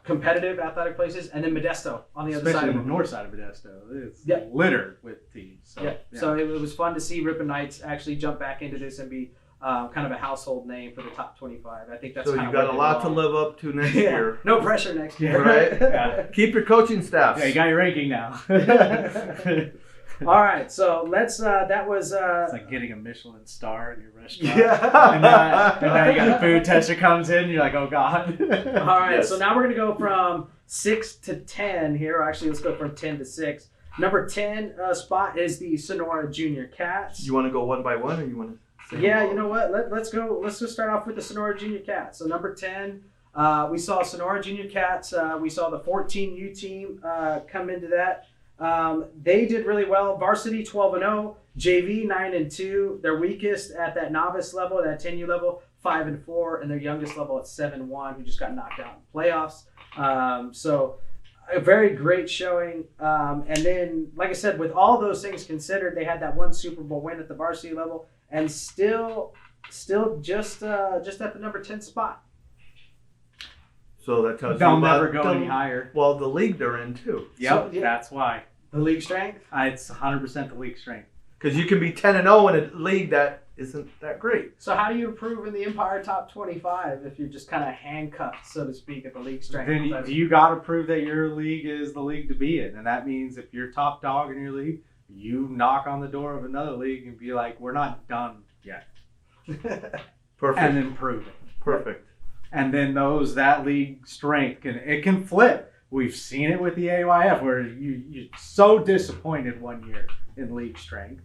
competitive athletic places, and then Modesto on the other side. Especially of the it. north side of Modesto. It's Yeah. littered with teams. So, Yeah. So it was fun to see Ripon Knights actually jump back into this and be kind of a household name for the top 25. I think that's so kind you of got a lot to live up to next year. No pressure next year. Right? Yeah. Keep your coaching staff. Yeah, you got your ranking now. All right, so let's. That was. It's like getting a Michelin star in your restaurant. Yeah. and now you got a food tester comes in. You're like, oh god. All right, Yes. so now we're gonna go from 6 to 10 here. Or actually, let's go from 10 to 6. Number 10 spot is the Sonora Junior Cats. You want to go one by one, or you want to? Yeah, you know what? Let's go. Let's just start off with the Sonora Junior Cats. So number 10, we saw Sonora Junior Cats. We saw the 14U team come into that. They did really well. Varsity 12-0, JV 9-2. Their weakest at that novice level, that 10U level, 5-4, and their youngest level at 7-1, who just got knocked out in playoffs. So a very great showing. And then, like I said, with all those things considered, they had that one Super Bowl win at the varsity level, and still just at the number 10 spot. So that tells They'll you never about go any higher. Well, the league they're in too. Yep, So, yeah. that's why. The league strength? It's 100% the league strength. Because you can be 10-0 in a league that isn't that great. So how do you improve in the Empire Top 25 if you're just kind of handcuffed, so to speak, at the league strength? Then you got to prove that your league is the league to be in. And that means if you're top dog in your league, you knock on the door of another league and be like, we're not done yet. Perfect. And then prove it. Perfect. And then that league strength can flip. We've seen it with the AYF where you're so disappointed one year in league strength,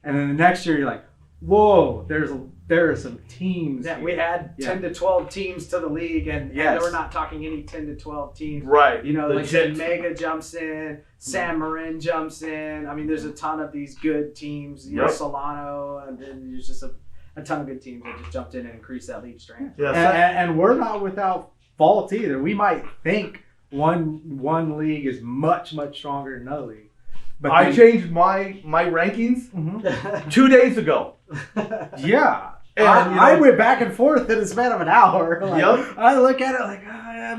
and then the next year you're like, whoa, there are some teams. Yeah, here. we had 10 to 12 teams to the league, and we're not talking any 10 to 12 teams. Right. Like said, Mega jumps in, San Marin jumps in. I mean, there's a ton of these good teams. Solano, and then there's just a ton of good teams that just jumped in and increased that league strength. Yes. And we're not without fault either. We might think one league is much stronger than another league. But I changed my rankings 2 days ago. Yeah. And, I went back and forth in the span of an hour. Yep. I look at it like,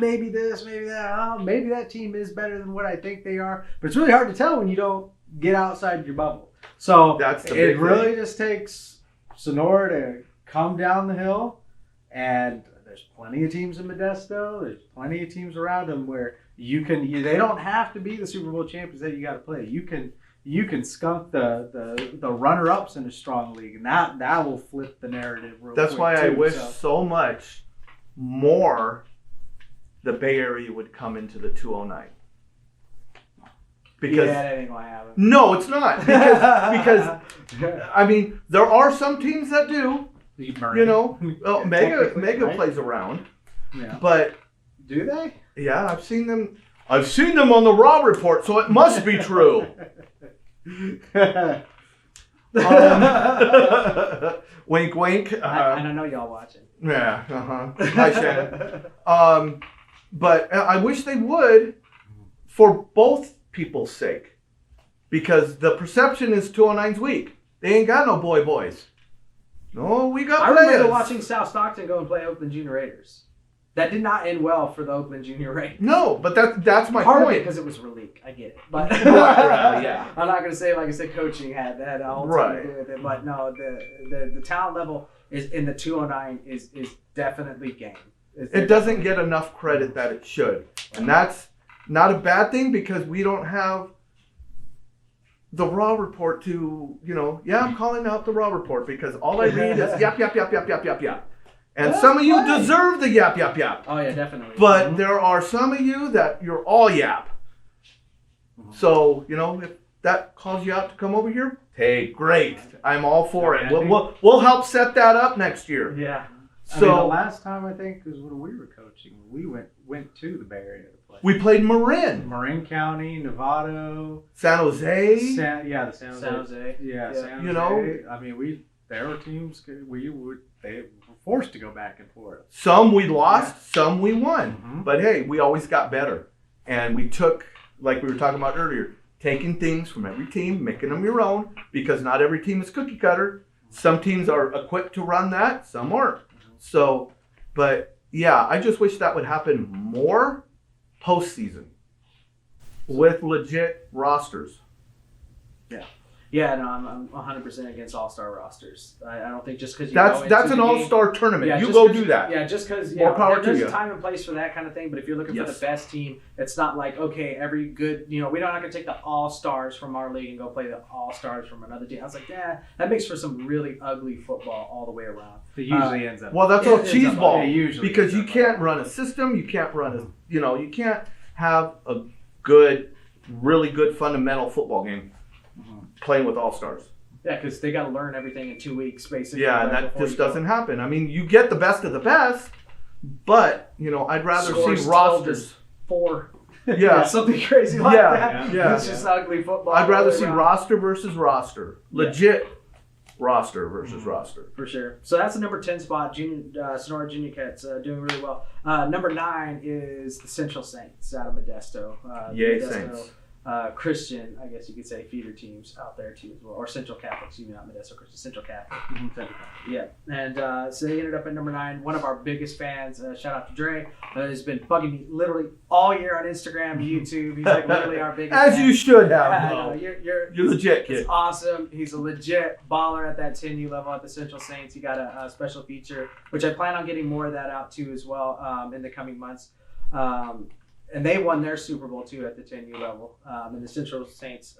maybe this, maybe that. Oh, maybe that team is better than what I think they are. But it's really hard to tell when you don't get outside your bubble. So That's the it big really thing. just takes Sonora to come down the hill, and there's plenty of teams in Modesto. There's plenty of teams around them where they don't have to be the Super Bowl champions that you got to play. You can skunk the runner-ups in a strong league, and that will flip the narrative real That's quick why I too, wish so. so much more the Bay Area would come into the 209. Because that ain't gonna happen. no, it's not. Because I mean, there are some teams that do. You know, Mega right? plays around, Yeah. but Do they? yeah, I've seen them. I've seen them on the Raw report, so it must be true. Wink, wink. I don't know y'all watching. Yeah. Hi, Shannon. But I wish they would, for both people's sake, because the perception is 209's weak. They ain't got no boys. No, we got I players. remember watching South Stockton go and play Oakland Junior Raiders. That did not end well for the Oakland Junior Raiders. No, but that's my Part of it point. because it was relique. I get it, but Right, yeah. I'm not gonna say, like I said, coaching had a whole Right. to do with it. But no, the talent level is in the 209 is definitely game. It doesn't get enough credit that it should, and that's not a bad thing because we don't have the Raw report to, I'm calling out the Raw report because all I read is yap, yap, yap, yap, yap, yap, yap. And That's some of you fine. deserve the yap, yap, yap. Oh yeah, definitely. But there are some of you that you're all yap. So, if that calls you out to come over here, hey, great. I'm all for it. We'll help set that up next year. yeah. So the last time I think was when we were coaching, we went to the Bay Area to play. we played Marin, Marin County, Novato, San Jose. the San Jose. San Jose. Yeah, Yeah. San You Jose. I mean, there were teams they were forced to go back and forth. Some we lost, some we won. Mhm. But hey, we always got better. And we took, like we were talking about earlier, taking things from every team, making them your own, because not every team is cookie cutter. Some teams are equipped to run that, some aren't. So, but yeah, I just wish that would happen more postseason with legit rosters. Yeah, no, I'm 100% against all-star rosters. I don't think just because you That's go into an the game- all-star tournament. Yeah, you just go 'cause- do that. Yeah, just because More power to there's you. a time and place for that kind of thing. But if you're looking for Yes. the best team, it's not like, okay, every good, we're not going to take the all-stars from our league and go play the all-stars from another team. I was like, yeah, that makes for some really ugly football all the way around. It usually ends up. Well, that's It all is cheese a- ball. yeah, usually because it's you a- can't run a system. You can't run a, you can't have a good, really good fundamental football game playing with all-stars. Yeah, because they got to learn everything in 2 weeks, basically. Yeah, and right that before just you go. doesn't happen. I mean, you get the best of the best, but, I'd rather Scores see 12 rosters. to 4. Yeah. something crazy like Yeah, that. yeah. It's just ugly football. I'd all rather the way see around. roster versus roster. Legit roster versus roster. For sure. So that's the number 10 spot. Sonora Junior Cats doing really well. Number 9 is the Central Saints out of Modesto. Yay, Modesto, Saints. Christian, I guess you could say, feeder teams out there too as well. Or Central Catholic, excuse me, not Modesto Christian, Central Catholic. Yeah. And so they ended up at number 9. One of our biggest fans, shout out to Dre, has been bugging me literally all year on Instagram, YouTube. He's like literally our biggest As fan. you should have. Yeah, though. no, you're You're legit, kid. It's awesome. He's a legit baller at that 10U level at the Central Saints. He got a special feature, which I plan on getting more of that out too as well in the coming months. And they won their Super Bowl too at the 10U level. And the Central Saints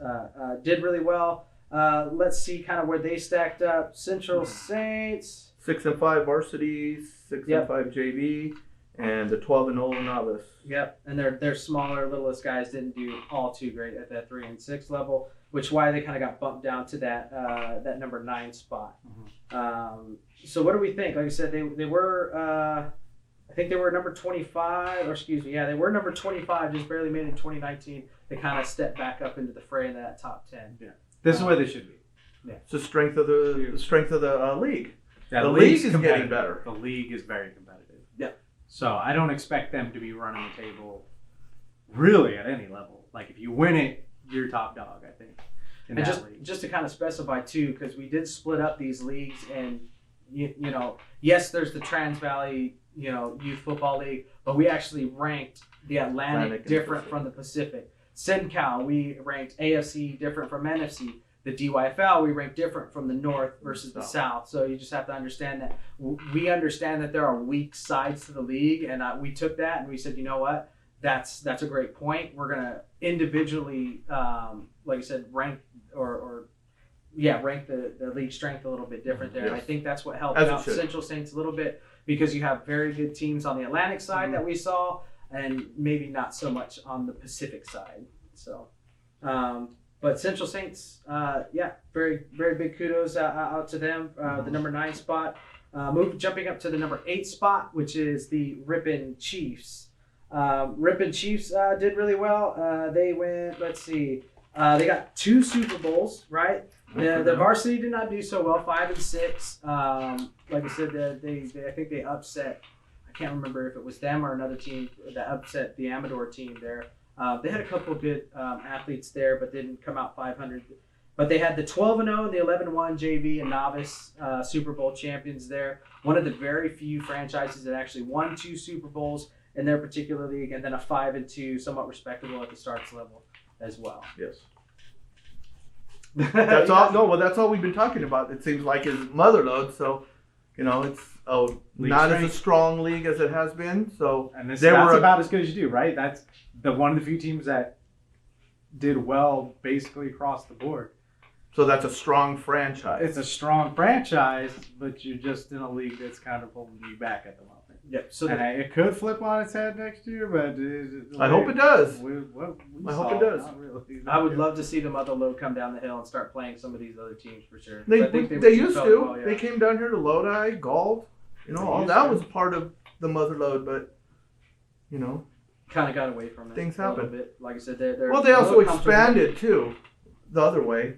did really well. Let's see kind of where they stacked up. Central Saints. 6-5 varsity, 6-5 JV, and the 12-0 novice. Yep, and their smaller, littlest guys didn't do all too great at that 3 and 6 level, which why they kind of got bumped down to that number 9 spot. So what do we think? Like I said, they were I think they were number 25, or excuse me, yeah, they were number 25, just barely made it in 2019. They kind of stepped back up into the fray in that top 10. Yeah, this is where they should be. It's the strength of the league. Yeah, The league's league is competitive. getting better. The league is very competitive. Yeah. So I don't expect them to be running the table really at any level. Like if you win it, you're top dog, I think. In And that league. just to kind of specify too, because we did split up these leagues, and yes, there's the Trans Valley youth football league, but we actually ranked the Atlantic different from the Pacific. CenCal, we ranked AFC different from NFC. The DYFL, we rank different from the North versus the South. So you just have to understand that we understand that there are weak sides to the league, and we took that and we said, you know what, that's a great point. We're gonna individually, like I said, rank rank the league strength a little bit different there. Yes. And I think that's what helped out Central Saints a little bit, because you have very good teams on the Atlantic side that we saw, and maybe not so much on the Pacific side. So. But Central Saints, very, very big kudos out to them. The number 9 spot, jumping up to the number 8 spot, which is the Ripon Chiefs. Ripon Chiefs did really well. They went, they got 2 Super Bowls, right? The varsity did not do so well, 5 and 6. Like I said, I think they upset. I can't remember if it was them or another team that upset the Amador team there. They had a couple of good athletes there, but didn't come out 500. But they had the 12-0 and the 11-1 JV and novice Super Bowl champions there. One of the very few franchises that actually won 2 Super Bowls in their particular league, and then a 5-2, somewhat respectable at the starts level as well. Yes. That's all. No, well, that's all we've been talking about. It seems like is motherload. So, it's not as a strong league as it has been. So, and that's about as good as you do, right? That's one of the few teams that did well basically across the board. So that's a strong franchise. It's a strong franchise, but you're just in a league that's kind of holding you back at the moment. Yep. So it could flip on its head next year, but I hope it does. I hope it does. I would love to see the Motherlode come down the hill and start playing some of these other teams for sure. They used to. Well, yeah. They came down here to Lodi, Galt. All that was part of the Motherlode, but kind of got away from it. Things happen. A little bit. Like I said, they're they also expanded too, the other way.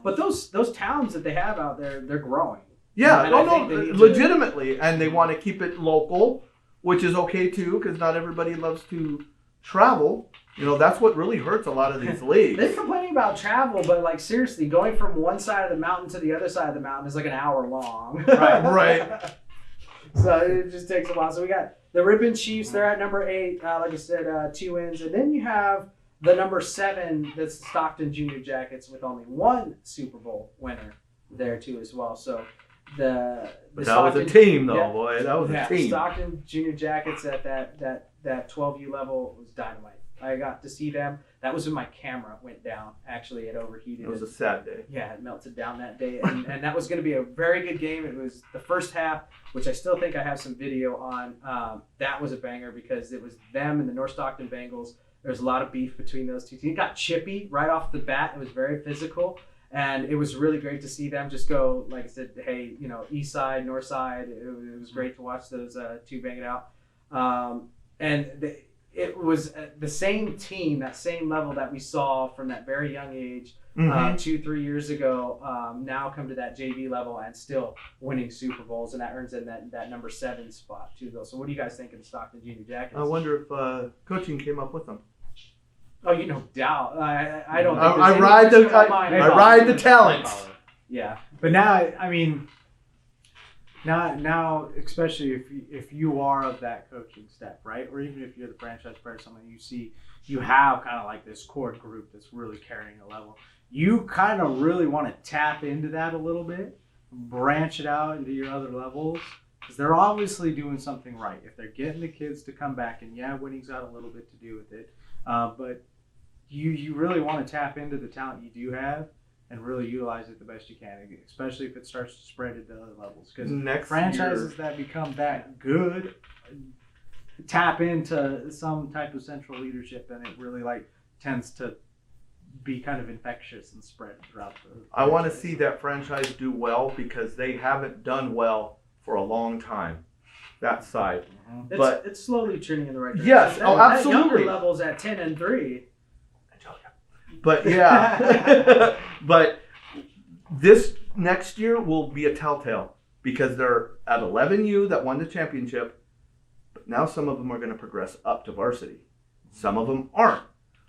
But those towns that they have out there, they're growing. Yeah, legitimately, and they want to keep it local, which is okay too, because not everybody loves to travel. That's what really hurts a lot of these leagues. They're complaining about travel, but seriously, going from one side of the mountain to the other side of the mountain is like an hour long. Right. So it just takes a while. So we got the Ripon Chiefs. They're at number 8. Like I said, 2 wins, and then you have the number 7. That's the Stockton Junior Jackets with only 1 Super Bowl winner there too as well. So. That was a team, though, boy. That was a team. Stockton Junior Jackets at that 12U level was dynamite. I got to see them. That was when my camera went down. Actually, it overheated. It was a sad day. Yeah, it melted down that day, and that was going to be a very good game. It was the first half, which I still think I have some video on. That was a banger because it was them and the North Stockton Bengals. There was a lot of beef between those two teams. It got chippy right off the bat. It was very physical. And it was really great to see them just go, like I said, hey, east side, north side. It was great to watch those two bang it out. It was the same team, that same level that we saw from that very young age 2-3 years ago, now come to that JV level and still winning Super Bowls. And that earns them that number 7 spot, too, though. So what do you guys think of the Stockton Junior Jackets? I wonder if coaching came up with them. Oh, no doubt. I don't. Think I ride the talent. Yeah, but now, now, especially if you are of that coaching staff, right, or even if you're the franchise player, something you have kind of like this core group that's really carrying a level. You kind of really want to tap into that a little bit, branch it out into your other levels, because they're obviously doing something right. If they're getting the kids to come back, and winning's got a little bit to do with it, but you really want to tap into the talent you do have and really utilize it the best you can, especially if it starts to spread into other levels. Because franchises that become that good tap into some type of central leadership, and it really tends to be kind of infectious and spread throughout the franchise. I want to see that franchise do well because they haven't done well for a long time. That side, but it's slowly trending in the right direction. Yes, absolutely. That younger levels at 10-3. But yeah, but this next year will be a telltale because they're at 11U that won the championship, but now some of them are going to progress up to varsity. Some of them aren't.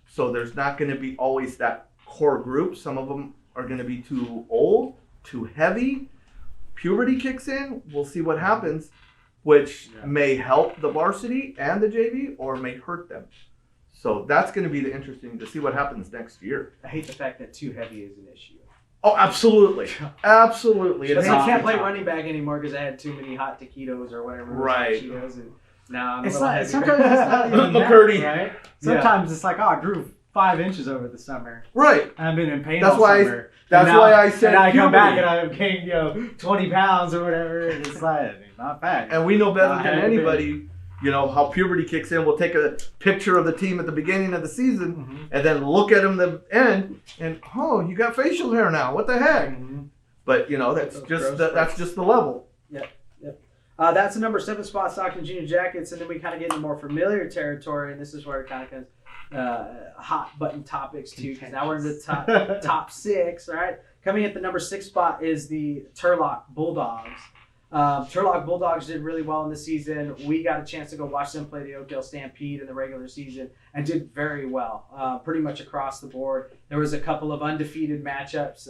So there's not going to be always that core group. Some of them are going to be too old, too heavy. Puberty kicks in. We'll see what happens. which may help the varsity and the JV or may hurt them. So that's going to be interesting to see what happens next year. I hate the fact that too heavy is an issue. Oh, absolutely. Absolutely. But I can't play running back anymore because I had too many hot taquitos or whatever. Right. Cheetos, and now I'm It's a not, little sometimes it's not even that, McCurdy. right? Sometimes it's like, oh, I grew 5 inches over the summer. Right. I've been in pain That's all why summer. That's why I said and I come puberty. back and I've gained 20 pounds or whatever. And it's like, not bad. And we know better than anybody, how puberty kicks in. We'll take a picture of the team at the beginning of the season and then look at them at the end and, oh, you got facial hair now. What the heck? But, that's just the level. Yep. That's the number 7 spot, Stockton Junior Jackets. And then we kind of get into more familiar territory. And this is where it kind of comes hot button topics too, because now we're in the top 6. All right, coming at the number 6 spot is the Turlock Bulldogs. Turlock Bulldogs did really well in the season. We got a chance to go watch them play the Oakdale Stampede in the regular season and did very well, pretty much across the board. There was a couple of undefeated matchups,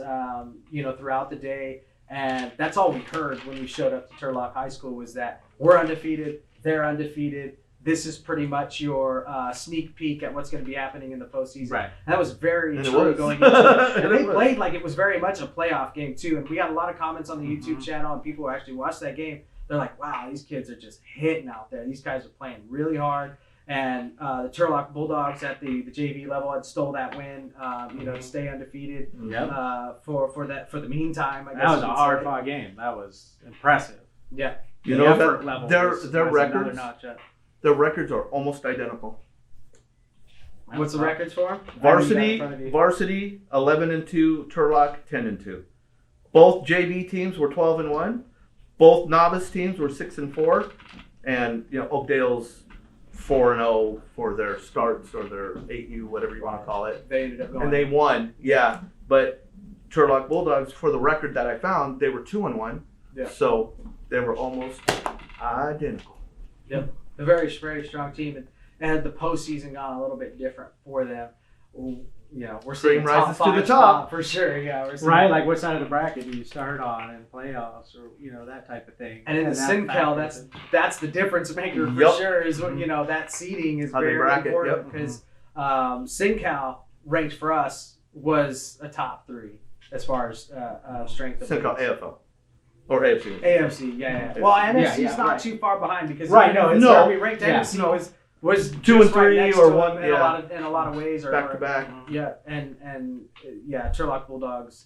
throughout the day, and that's all we heard when we showed up to Turlock High School was that we're undefeated, they're undefeated. This is pretty much your sneak peek at what's going to be happening in the postseason. Right. That was very And true it going into it. And they was. played like it was very much a playoff game, too. And we got a lot of comments on the YouTube channel, and people who actually watched that game, they're like, wow, these kids are just hitting out there. These guys are playing really hard. And the Turlock Bulldogs at the JV level had stole that win, to stay undefeated for the meantime. I guess that was a hard-fought game. That was impressive. Yeah. The effort level their was records. another notch up. Their records are almost identical. What's the records for? Varsity 11-2, Turlock 10-2. Both JV teams were 12-1. Both novice teams were 6-4, and Oakdale's 4-0 for their starts or their 8U, whatever you want to call it. They ended up going. And they won, yeah. But Turlock Bulldogs, for the record that I found, they were 2-1. Yeah. So they were almost identical. Yep. A very, very strong team, and the postseason got a little bit different for them. We're seeing Cream rises top to the 5 top spot for sure. Yeah, we're seeing Right, like what side of the bracket do you start on in playoffs or that type of thing. And in the SinCal, that's the difference maker for sure. Is that seeding is How they very bracket, important because SinCal ranked for us was a top 3 as far as strength of SinCal leagues. AFL. Or AFC. AFC, yeah. Well, NFC's not right. too far behind because no, we ranked NFC was 2 and 3 next or to 1 them in a lot of ways, or back to back. Yeah, and Turlock Bulldogs.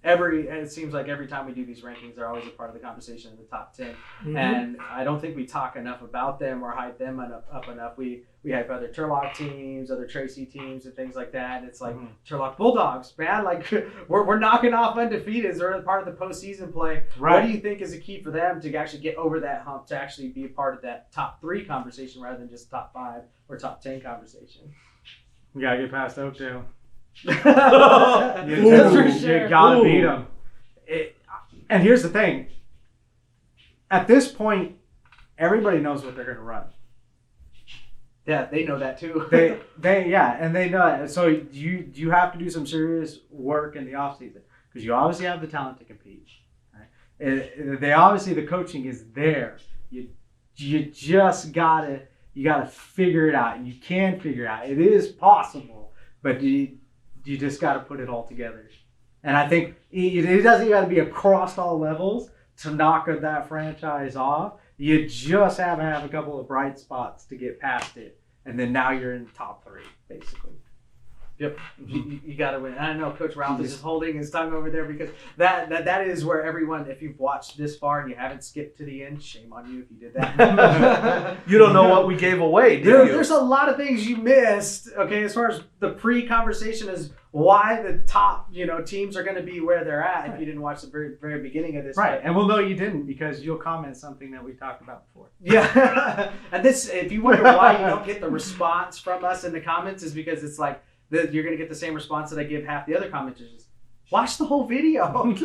It seems like every time we do these rankings, they're always a part of the conversation in the top 10. And I don't think we talk enough about them or hype them up enough. We hype other Turlock teams, other Tracy teams, and things like that. And it's like Turlock Bulldogs, man. Like we're knocking off undefeateds. They're part of the postseason play. Right. What do you think is a key for them to actually get over that hump to actually be a part of that top 3 conversation rather than just top 5 or top 10 conversation? You gotta get past Oakdale. That's for sure. You gotta beat them. And here's the thing. At this point, everybody knows what they're gonna run. Yeah, they know that too. And they know it. So you have to do some serious work in the offseason because you obviously have the talent to compete. Right? They obviously, the coaching is there. You just gotta figure it out. You can figure it out. It is possible, but you just got to put it all together. And I think it doesn't got to be across all levels to knock that franchise off. You just have to have a couple of bright spots to get past it. And then now you're in the top 3, basically. Yep, you got to win. I know Coach Ralph is just holding his tongue over there because that is where everyone, if you've watched this far and you haven't skipped to the end, shame on you if you did that. You don't know what we gave away, do you? There's a lot of things you missed, okay, as far as the pre-conversation is why the top, teams are going to be where they're at if you didn't watch the very, very beginning of this. Right, and we'll know you didn't because you'll comment something that we talked about before. Yeah, and this, if you wonder why you don't get the response from us in the comments, is because it's like, you're going to get the same response that I give half the other commenters. Watch the whole video.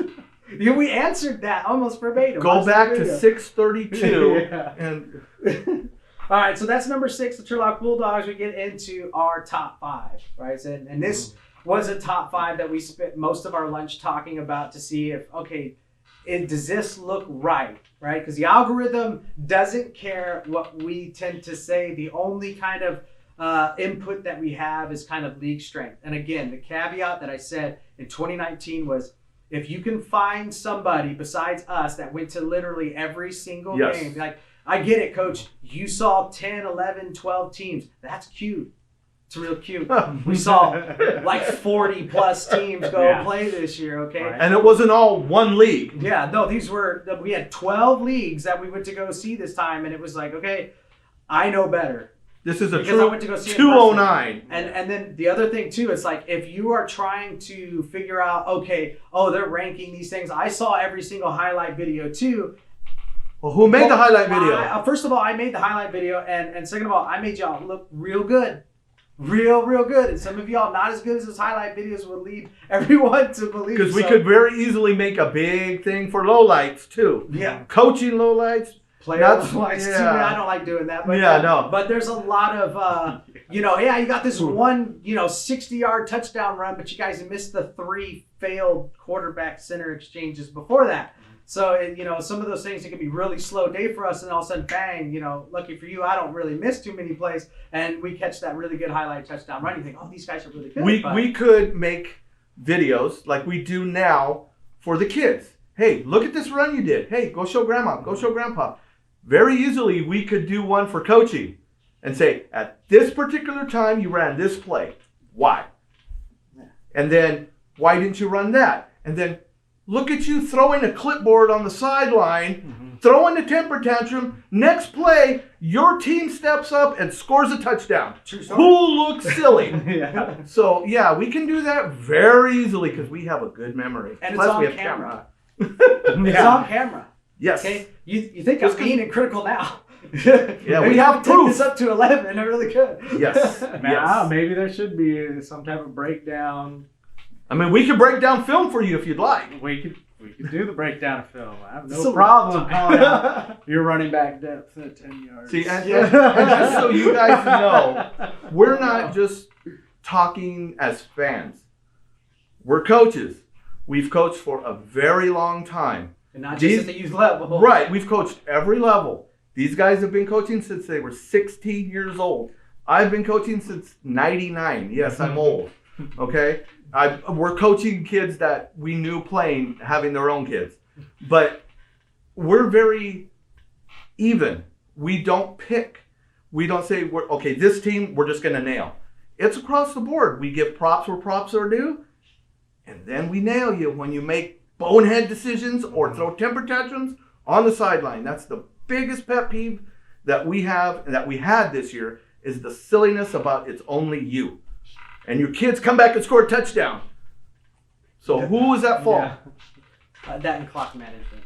We answered that almost verbatim. Go back to 632. And all right, so that's number 6, the Turlock Bulldogs. We get into our top 5, right? And this was a top 5 that we spent most of our lunch talking about to see if, does this look right right? Because the algorithm doesn't care what we tend to say. The only kind of input that we have is kind of league strength. And again, the caveat that I said in 2019 was, if you can find somebody besides us that went to literally every single game, like, I get it, Coach. You saw 10, 11, 12 teams. That's cute. It's real cute. We saw like 40 plus teams go play this year, okay? Right. And it wasn't all one league. Yeah, no, we had 12 leagues that we went to go see this time, and it was like, okay, I know better. This is a because I went to go see 209. And then the other thing too, it's like, if you are trying to figure out, okay, they're ranking these things. I saw every single highlight video too. Well, who made the highlight video? First of all, I made the highlight video, and second of all, I made y'all look real good. Real good. And some of y'all not as good as those highlight videos would lead everyone to believe. Because we could very easily make a big thing for lowlights too. Yeah. Coaching lowlights. Player lowlights too. I don't like doing that. But But there's a lot of, you got this one, 60-yard touchdown run, but you guys missed the 3 failed quarterback center exchanges before that. So, some of those things, it can be really slow day for us, and all of a sudden, bang, lucky for you, I don't really miss too many plays, and we catch that really good highlight touchdown run. You think, these guys are really good. We could make videos like we do now for the kids. Hey, look at this run you did. Hey, go show grandma, go show grandpa. Very easily, we could do one for coaching and say, at this particular time, you ran this play. Why? And then, why didn't you run that? And then, look at you throwing a clipboard on the sideline, throwing a temper tantrum. Next play, your team steps up and scores a touchdown. Who looks silly? So, we can do that very easily because we have a good memory. And plus, it's on we have camera. It's on camera. Yes. Okay. You think I'm being critical now? Yeah, we have proof. This up to 11. I really could. Yes. Maybe there should be some type of breakdown. I mean, we could break down film for you if you'd like. We could do the breakdown of film. I have no problem calling out your running back depth at 10 yards. See, and just so you guys know, we're not just talking as fans. We're coaches. We've coached for a very long time. And not just at the youth level. Right. We've coached every level. These guys have been coaching since they were 16 years old. I've been coaching since 99. Yes, I'm old. Okay? We're coaching kids that we knew playing, having their own kids. But we're very even. We don't pick. We don't say, this team, we're just going to nail. It's across the board. We give props where props are due. And then we nail you when you make bonehead decisions or throw temper tantrums on the sideline. That's the biggest pet peeve that we have and that we had this year is the silliness about it's only you. And your kids come back and score a touchdown. So who is at fault? That and clock management.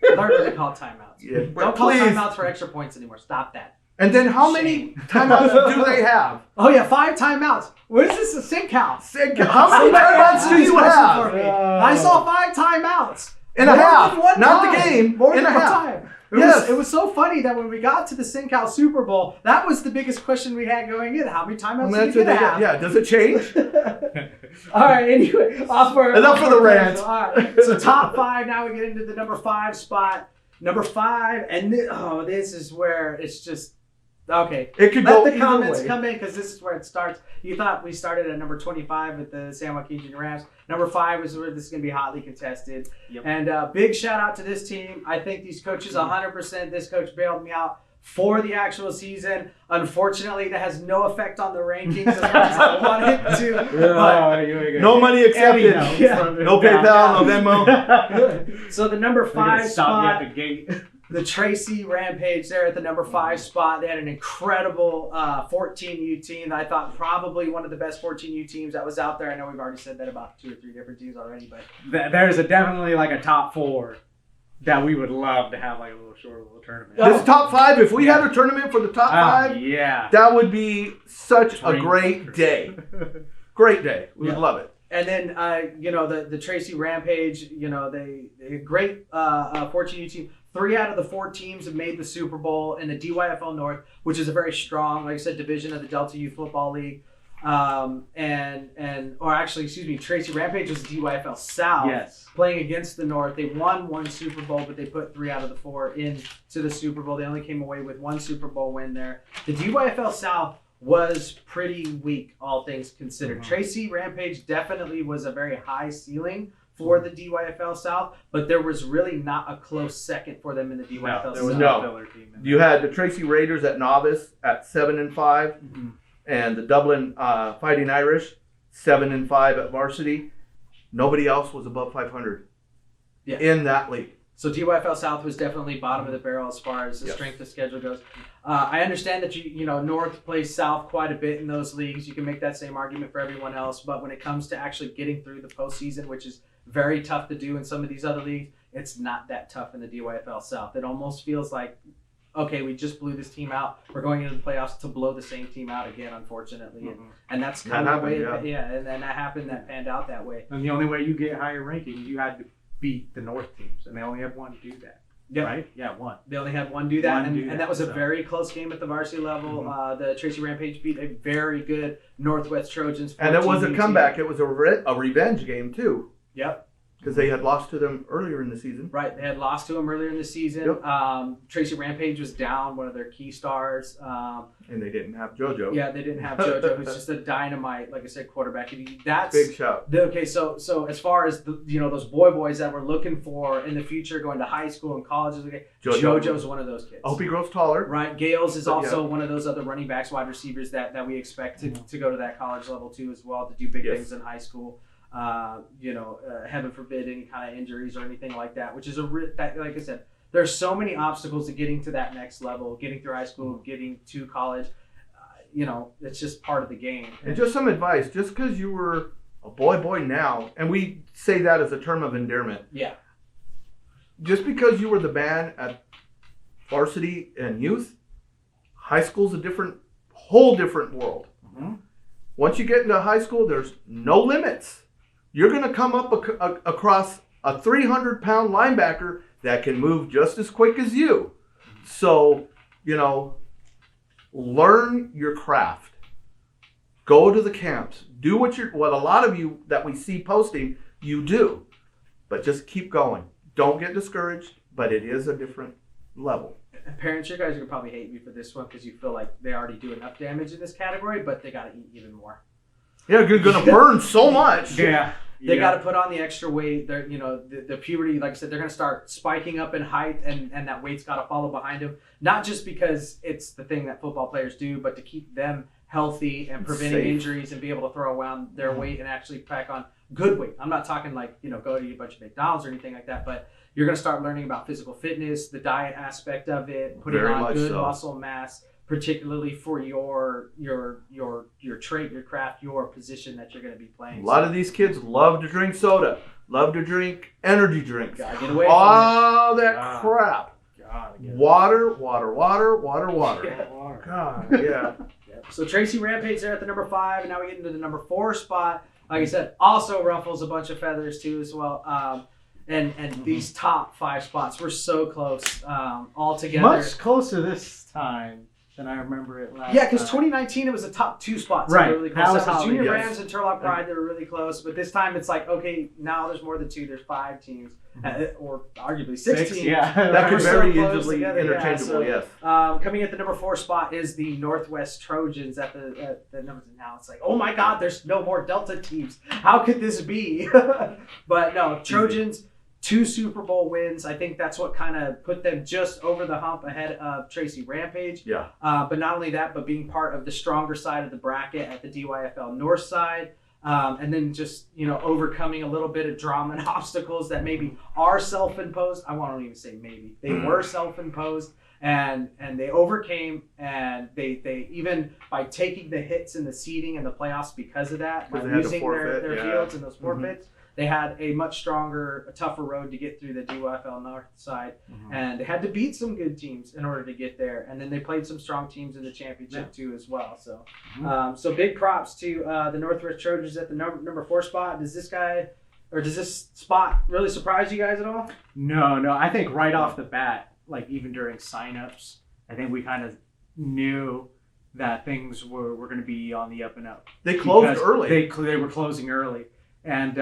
Learn what they call timeouts. Yeah. Don't call timeouts for extra points anymore. Stop that. And then how many timeouts do they have? 5 timeouts. What is this, a sig count? How many timeouts do you have? I saw 5 timeouts. In a half. Not the game. More in than a one half. time. It was so funny that when we got to the SinCal Super Bowl, that was the biggest question we had going in. How many timeouts did you have? Yeah, does it change? All right, anyway. Enough for the rant. All right, so top 5, now we get into the number 5 spot. Number 5, and this is where it's just, okay. It could Let go the comments way. come in because this is where it starts. You thought we started at number 25 with the San Joaquin Junior Rams. Number 5 is where this is going to be hotly contested. Yep. And big shout out to this team. I think these coaches 100%. This coach bailed me out for the actual season. Unfortunately, that has no effect on the rankings as much as I wanted to. No money accepted. No PayPal, no Venmo. So the number 5 stop you spot. at the gate. The Tracy Rampage there at the number 5 spot. They had an incredible 14U team. I thought probably one of the best 14U teams that was out there. I know we've already said that about 2 or 3 different teams already, but there's definitely like a top 4 that we would love to have like a little tournament. This top 5, if we had a tournament for the top 5, that would be such a great day. Great day. We would love it. And then, the Tracy Rampage, they great 14U team. 3 out of the 4 teams have made the Super Bowl in the DYFL North, which is a very strong, like I said, division of the Delta Youth Football League. Tracy Rampage was DYFL South. Yes. Playing against the North. They won one Super Bowl, but they put 3 out of the 4 into the Super Bowl. They only came away with 1 Super Bowl win there. The DYFL South was pretty weak, all things considered. Mm-hmm. Tracy Rampage definitely was a very high ceiling for the DYFL South, but there was really not a close second for them in the DYFL South. There was No. filler team in You had the Tracy Raiders at novice at 7-5, Mm-hmm. and the Dublin Fighting Irish 7-5 at varsity. Nobody else was above 500 in that league. So DYFL South was definitely bottom of the barrel as far as the Yes. strength of schedule goes. I understand that North plays South quite a bit in those leagues. You can make that same argument for everyone else, but when it comes to actually getting through the postseason, which is very tough to do in some of these other leagues, it's not that tough in the DYFL South. It almost feels like, okay, we just blew this team out. We're going into the playoffs to blow the same team out again, unfortunately. Mm-hmm. And that's That kind of the way, happened, and then that happened, that panned out that way. And the only way you get higher ranking, you had to beat the North teams, and they only have one to do that. Yep. Right? Yeah, one. They only had one do that, One do and that, that was a so. very close game at the varsity level. Mm-hmm. The Tracy Rampage beat a very good Northwest Trojans. And it was a 14-18. comeback. It was a revenge game, too, Yep, because they had lost to them earlier in the season. right. They had lost to them earlier in the season. Yep. Tracy Rampage was down one of their key stars. And they didn't have JoJo. Yeah, they didn't have JoJo, who's just a dynamite, like I said, quarterback. And that's Big shout. Okay, so as far as those boys that we're looking for in the future, going to high school and colleges, okay, JoJo's one of those kids. I hope he grows taller. Right, Gales is But, also yeah. one of those other running backs, wide receivers that we expect to go to that college level too as well, to do big Yes. things in high school. Heaven forbid any kind of injuries or anything like that, which is like I said, there's so many obstacles to getting to that next level, getting through high school, getting to college. It's just part of the game. And just some advice, just because you were a boy now, and we say that as a term of endearment, Yeah. just because you were the man at varsity and youth, high school's a whole different world. Mm-hmm. Once you get into high school, there's no limits. You're going to come up across a 300-pound linebacker that can move just as quick as you. So, learn your craft. Go to the camps. Do what a lot of you that we see posting, you do. But just keep going. Don't get discouraged, but it is a different level. Parents, you guys are going to probably hate me for this one because you feel like they already do enough damage in this category, but they got to eat even more. Yeah, you're going to burn so much. Yeah. They got to put on the extra weight. They're, the puberty, like I said, they're going to start spiking up in height, and that weight's got to follow behind them. Not just because it's the thing that football players do, but to keep them healthy and preventing Safe. injuries and be able to throw around their weight and actually pack on good weight. I'm not talking like, go to eat a bunch of McDonald's or anything like that, but you're going to start learning about physical fitness, the diet aspect of it, putting Very on much good so. muscle mass, particularly for your trait, your craft, your position that you're going to be playing. A lot of these kids love to drink soda, love to drink energy drinks. Gotta get away from All that Ah. crap. God, Water. Yeah. God, yeah. Yep. So Tracy Rampage there at the number 5, and now we get into the number 4 spot. Like I said, also ruffles a bunch of feathers too as well. And these top 5 spots were so close all together. Much closer this time than I remember it last Yeah, because time. 2019 it was the top 2 spots Right. that were really That close. was That was Junior yes. Rams and Turlock Pride, they were really close. But this time it's like, okay, now there's more than 2, there's 5 teams, or arguably 6 teams. Yeah. That We're could so very close easily together, yeah, interchangeable, so- yes. Coming at the number 4 spot is the Northwest Trojans at the numbers. Now it's like, oh my God, there's no more Delta teams. How could this be? But no, Trojans, 2 Super Bowl wins. I think that's what kind of put them just over the hump ahead of Tracy Rampage. Yeah. But not only that, but being part of the stronger side of the bracket at the DYFL North side. And then just, overcoming a little bit of drama and obstacles that maybe are self-imposed. I won't even say maybe. They were self-imposed, and they overcame, and they even by taking the hits in the seeding and the playoffs because of that, by Because they had to losing forfeit, their yeah. fields and those forfeits, they had a much stronger, a tougher road to get through the DYFL North side. And they had to beat some good teams in order to get there. And then they played some strong teams in the championship too as well. So so big props to the Northwest Trojans at the number 4 spot. Does this spot really surprise you guys at all? No. I think right off the bat, like even during signups, I think we kind of knew that things were going to be on the up and up. They closed Because early. They were closing early. And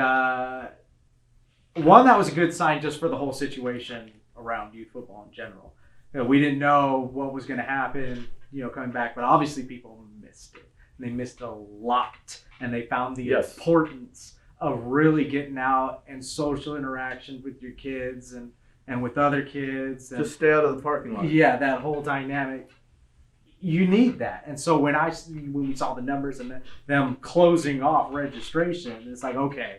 one, that was a good sign just for the whole situation around youth football in general. We didn't know what was going to happen, coming back, but obviously people missed it. They missed a lot, and they found the importance of really getting out and social interaction with your kids and with other kids. And, just stay out of the parking lot. Yeah, that whole dynamic. You need that. And so when we saw the numbers and them closing off registration, it's like, okay,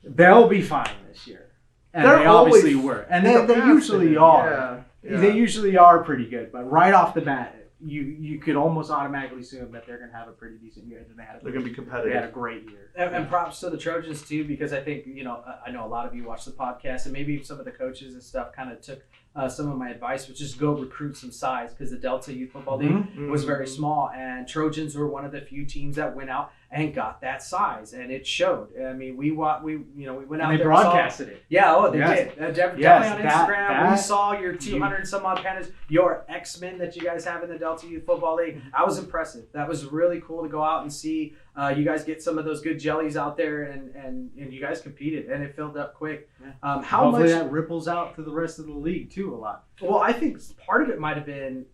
they'll be fine this year. And They're they obviously always were. And they usually are. Yeah. They usually are pretty good. But right off the bat, you could almost automatically assume that they're going to have a pretty decent year. And They're going to be competitive. They had a great year. And props to the Trojans too, because I think, I know a lot of you watch the podcast, and maybe some of the coaches and stuff kind of took some of my advice, which is go recruit some size, because the Delta Youth Football League was very small, and Trojans were one of the few teams that went out and got that size, and it showed. I mean, we went out And they there, broadcasted it. Yeah, they Yes. did. Definitely Yes, on that- Instagram. We saw your 200 and some odd pennants, your X-Men that you guys have in the Delta Youth Football League. That was impressive. That was really cool to go out and see. You guys get some of those good jellies out there, and you guys competed, and it filled up quick. Yeah. much? Hopefully that ripples out to the rest of the league too a lot. Well, I think part of it might have been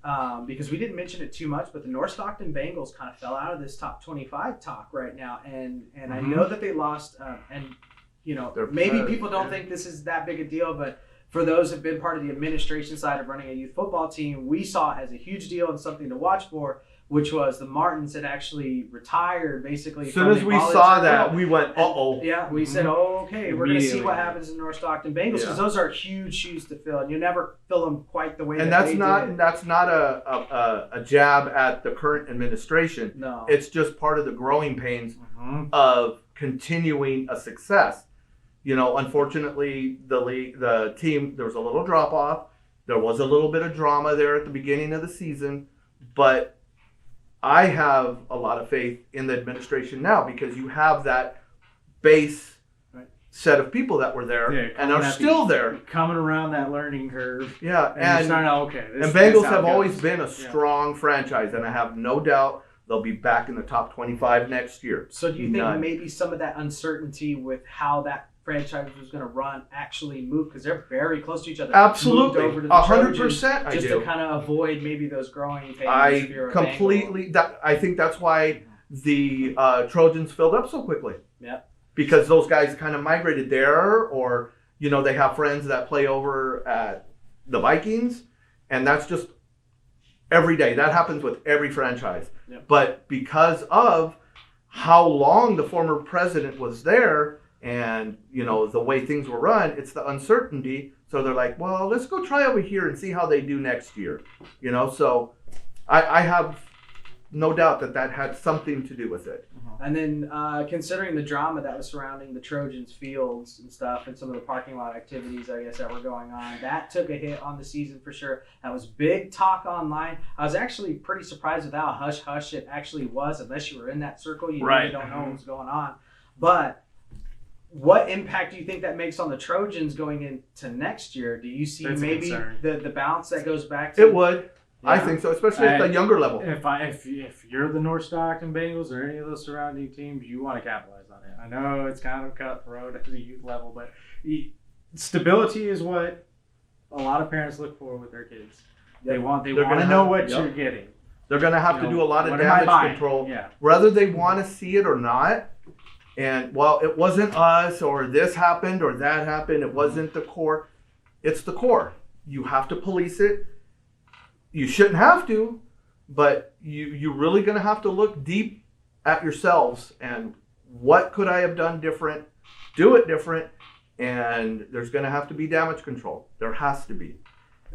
because we didn't mention it too much, but the North Stockton Bengals kind of fell out of this top 25 talk right now, and I know that they lost, and maybe people don't think this is that big a deal, but for those who've been part of the administration side of running a youth football team, we saw it as a huge deal and something to watch for, which was the Martins had actually retired basically. As soon as we saw that, we went, uh-oh. Yeah, we said, okay, we're going to see what Immediately. happens in North Stockton Bengals, because those are huge shoes to fill, and you never fill them quite the way And that that's did. not a jab at the current administration. No. It's just part of the growing pains of continuing a success. Unfortunately, the team, there was a little drop off. There was a little bit of drama there at the beginning of the season, but I have a lot of faith in the administration now, because you have that base set of people that were there and are still there. Coming around that learning curve. Yeah, And starting out, and Bengals have always been a strong franchise, and I have no doubt they'll be back in the top 25 next year. So do you think maybe some of that uncertainty with how that franchise was going to run actually moved, because they're very close to each other? Absolutely, moved over to the 100%. just to kind of avoid maybe those growing pains. I completely. I think that's why the Trojans filled up so quickly. Yeah. Because those guys kind of migrated there, or they have friends that play over at the Vikings, and that's just every day. That happens with every franchise. Yep. But because of how long the former president was there, and the way things were run, it's the uncertainty. So they're like, well, let's go try over here and see how they do next year. So I have no doubt that had something to do with it. And then considering the drama that was surrounding the Trojans fields and stuff, and some of the parking lot activities, I guess, that were going on, that took a hit on the season for sure. That was big talk online. I was actually pretty surprised with how hush-hush it actually was. Unless you were in that circle, you really don't know what's going on. But what impact do you think that makes on the Trojans going into next year? Do you see maybe the bounce that goes back to? It would. Yeah. I think so, especially at the younger level. If you're the North Stockton Bengals or any of those surrounding teams, you want to capitalize on it. I know it's kind of cutthroat at the youth level, but stability is what a lot of parents look for with their kids. They want to know what you're getting. They're going to have to do a lot of damage control, whether they want to see it or not. And, well, it wasn't us, or this happened, or that happened. It wasn't the core. It's the core. You have to police it. You shouldn't have to, but you're really going to have to look deep at yourselves and what could I have done different, do it different, and there's going to have to be damage control. There has to be.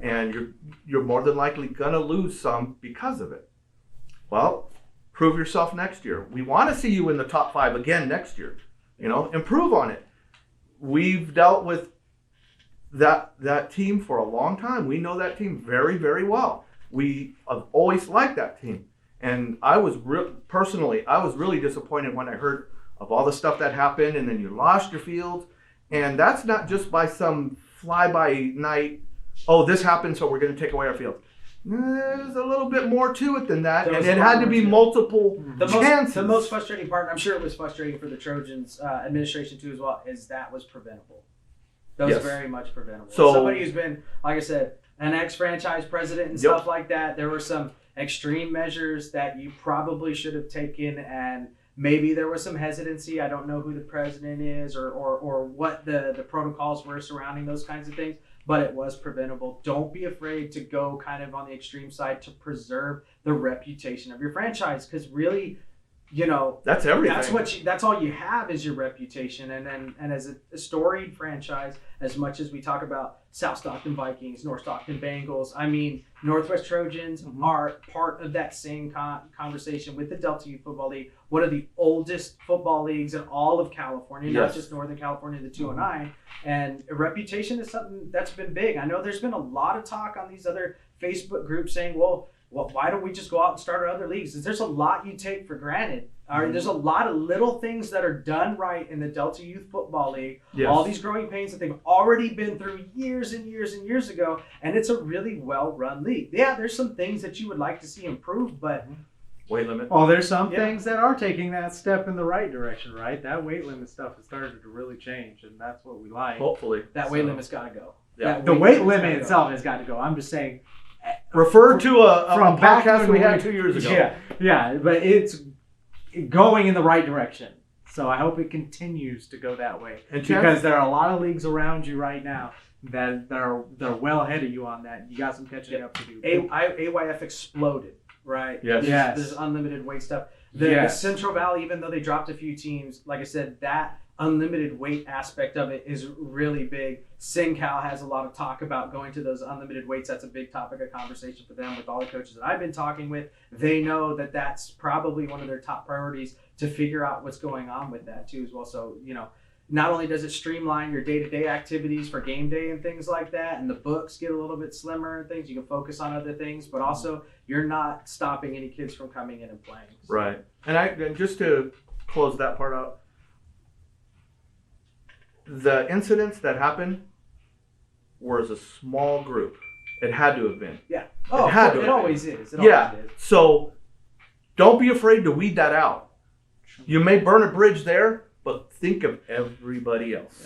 And you're more than likely going to lose some because of it. Well, prove yourself next year. We want to see you in the top 5 again next year. Improve on it. We've dealt with that team for a long time. We know that team very, very well. We have always liked that team. And I was personally really disappointed when I heard of all the stuff that happened, and then you lost your field. And that's not just by some fly-by-night, oh, this happened, so we're going to take away our field. There's a little bit more to it than that, There and was it a lot had to more be to it. multiple chances. The most frustrating part, and I'm sure it was frustrating for the Trojans administration too as well, is that was preventable. That was Yes. very much preventable. So- Somebody who's been, like I said, an ex-franchise president and Yep. stuff like that, there were some extreme measures that you probably should have taken, and maybe there was some hesitancy. I don't know who the president is or what the protocols were surrounding those kinds of things, but it was preventable. Don't be afraid to go kind of on the extreme side to preserve the reputation of your franchise, because really, you know, That's everything. that's all you have is your reputation. And as a storied franchise, as much as we talk about South Stockton Vikings, North Stockton Bengals, I mean, Northwest Trojans are part of that same conversation with the Delta Youth Football League, one of the oldest football leagues in all of California, not Yes. just Northern California, the 209. And reputation is something that's been big. I know there's been a lot of talk on these other Facebook groups saying, well, why don't we just go out and start our other leagues? There's a lot you take for granted. All right, there's a lot of little things that are done right in the Delta Youth Football League. Yes. All these growing pains that they've already been through years and years and years ago, and it's a really well-run league. Yeah, there's some things that you would like to see improve, but weight limit. Well, there's some Yeah. things that are taking that step in the right direction, right? That weight limit stuff has started to really change, and that's what we like. Hopefully. that weight limit's got to go. Yeah. That The weight limit's limit gotta go. itself has got to go. I'm just saying, Refer to a from back podcast when we had 2 years ago. Yeah, but it's going in the right direction. So I hope it continues to go that way, And because there are a lot of leagues around you right now that are well ahead of you on that. You got some catching up to do. AYF exploded, right? Yes. Yes. This unlimited weight stuff. The Yes. Central Valley, even though they dropped a few teams, like I said, that unlimited weight aspect of it is really big. SinCal has a lot of talk about going to those unlimited weights. That's a big topic of conversation for them with all the coaches that I've been talking with. They know that that's probably one of their top priorities to figure out what's going on with that too as well. So, you know, not only does it streamline your day-to-day activities for game day and things like that, and the books get a little bit slimmer and things, you can focus on other things, but also you're not stopping any kids from coming in and playing. So, Right. And just to close that part out, the incidents that happened were as a small group. It had to have been. Yeah. Oh, It had to it have always is. It Yeah. always is. So don't be afraid to weed that out. You may burn a bridge there, but think of everybody else.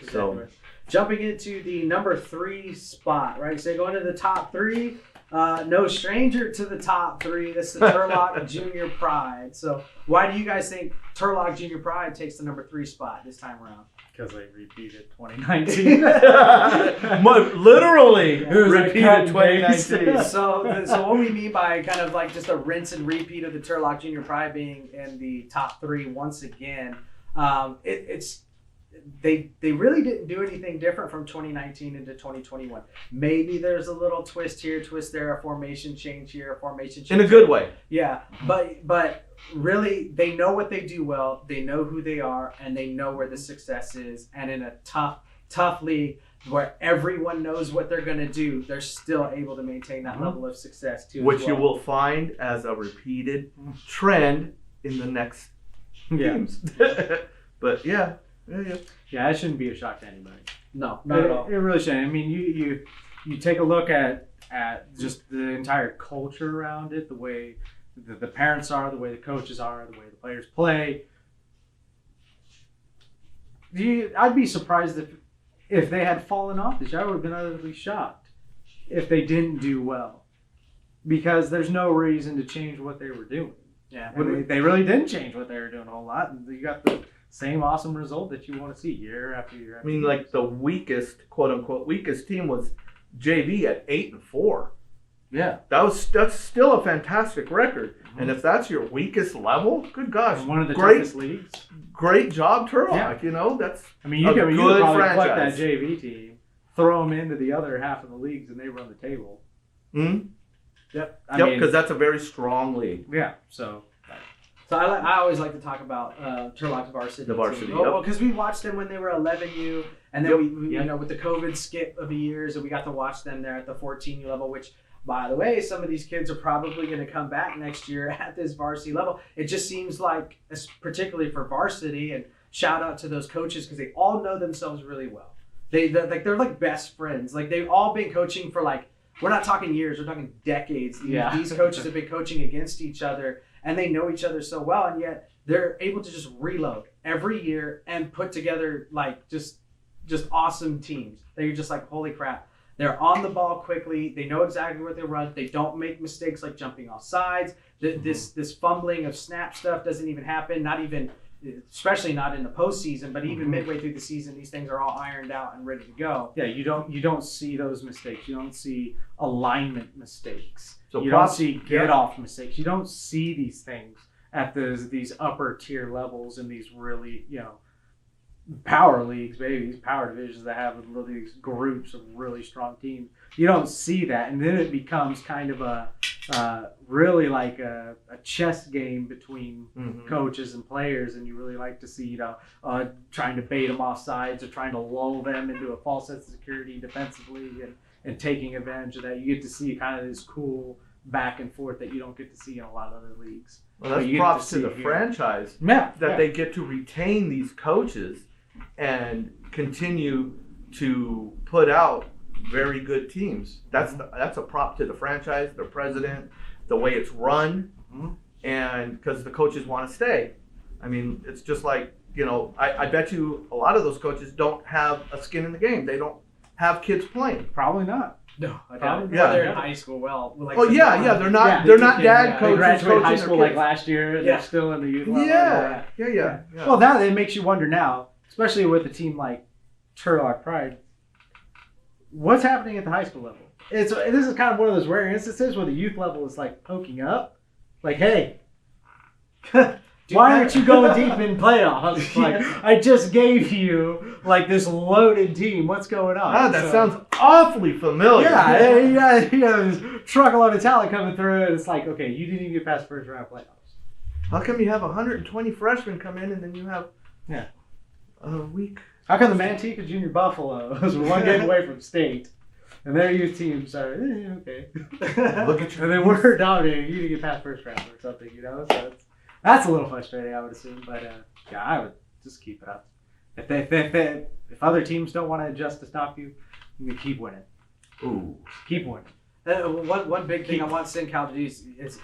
Yeah. So Exactly. Jumping into the number 3 spot, right? So going to the top 3, no stranger to the top 3. This is the Turlock Junior Pride. So why do you guys think Turlock Junior Pride takes the number 3 spot this time around? Because they repeated 2019. literally It was a cut repeated and paste. 2019. So what we mean by kind of like just a rinse and repeat of the Turlock Junior Pride being in the top 3 once again, they really didn't do anything different from 2019 into 2021. Maybe there's a little twist here, twist there, a formation change here, a formation change In a good way. Yeah, but really, they know what they do well. They know who they are, and they know where the success is. And in a tough league where everyone knows what they're going to do, they're still able to maintain that level of success too. Which as you well. will find as a repeated trend in the next games. But yeah. Yeah, it shouldn't be a shock to anybody. No, not at all. It really shouldn't. I mean, you take a look at just the entire culture around it, the way the parents are, the way the coaches are, the way the players play. I'd be surprised if they had fallen off this year. I would have been utterly shocked if they didn't do well, because there's no reason to change what they were doing. Yeah, And they really didn't change what they were doing a whole lot. And you got the same awesome result that you want to see year after year I after mean, year. like the weakest, quote unquote, weakest team was JV at 8-4. Yeah. That's still a fantastic record. And if that's your weakest level, good gosh, And one of the great, toughest leagues. great job, Turlock. Yeah. You know, that's I mean, you a could good probably pluck franchise. that JV team, throw them into the other half of the leagues, and they run the table. Yep, I mean, because that's a very strong league. yeah. So I always like to talk about Turlock's varsity. The varsity, team. yep. Well, because we watched them when they were 11U, and then Yep. we you know, with the COVID skip of years, and we got to watch them there at the 14U level, which, by the way, some of these kids are probably going to come back next year at this varsity level. It just seems like, particularly for varsity, and shout out to those coaches because they all know themselves really well. They're like best friends. Like they've all been coaching for like we're not talking years, we're talking decades. Yeah. These coaches have been coaching against each other, and they know each other so well, and yet they're able to just reload every year and put together like just awesome teams that you're just like, holy crap. They're on the ball quickly. They know exactly what they run. They don't make mistakes like jumping off sides. This fumbling of snap stuff doesn't even happen. Not even, especially not in the postseason, but even midway through the season, these things are all ironed out and ready to go. Yeah, you don't see those mistakes. You don't see alignment mistakes. So you don't see get off mistakes. You don't see these things at these upper tier levels in these really, power leagues, baby, these power divisions that have these groups of really strong teams. You don't see that, and then it becomes kind of a really like a chess game between coaches and players, and you really like to see trying to bait them off sides or trying to lull them into a false sense of security defensively and taking advantage of that. You get to see kind of this cool back and forth that you don't get to see in a lot of other leagues. Well, that's props to the franchise that they get to retain these coaches and continue to put out very good teams. That's a prop to the franchise, the president, the way it's run, and because the coaches want to stay. I mean, it's just like, I bet you a lot of those coaches don't have a skin in the game. They don't have kids playing. Probably not. No, I Probably don't. not. They're in high school. Well, like they're not dad They coaches. graduated high school like kids. last year, and they're still in the youth level. Yeah. Well, now it makes you wonder now, especially with a team like Turlock Pride, what's happening at the high school level? This is kind of one of those rare instances where the youth level is like poking up, like, hey, why aren't you going deep in playoffs? Like, I just gave you like this loaded team. What's going on? That sounds awfully familiar. Yeah, this truckload of talent coming through, and it's like, okay, you didn't even get past first round playoffs. How come you have 120 freshmen come in and then you have a week? How come the Manteca Junior Buffaloes were one game away from state, and their youth teams are okay? Look at you. And they were dominating. You didn't get past first round or something, So that's a little frustrating, I would assume. But I would just keep it up. If other teams don't want to adjust to stop you, you keep winning. Ooh, keep winning. One big thing I want SinCal to do is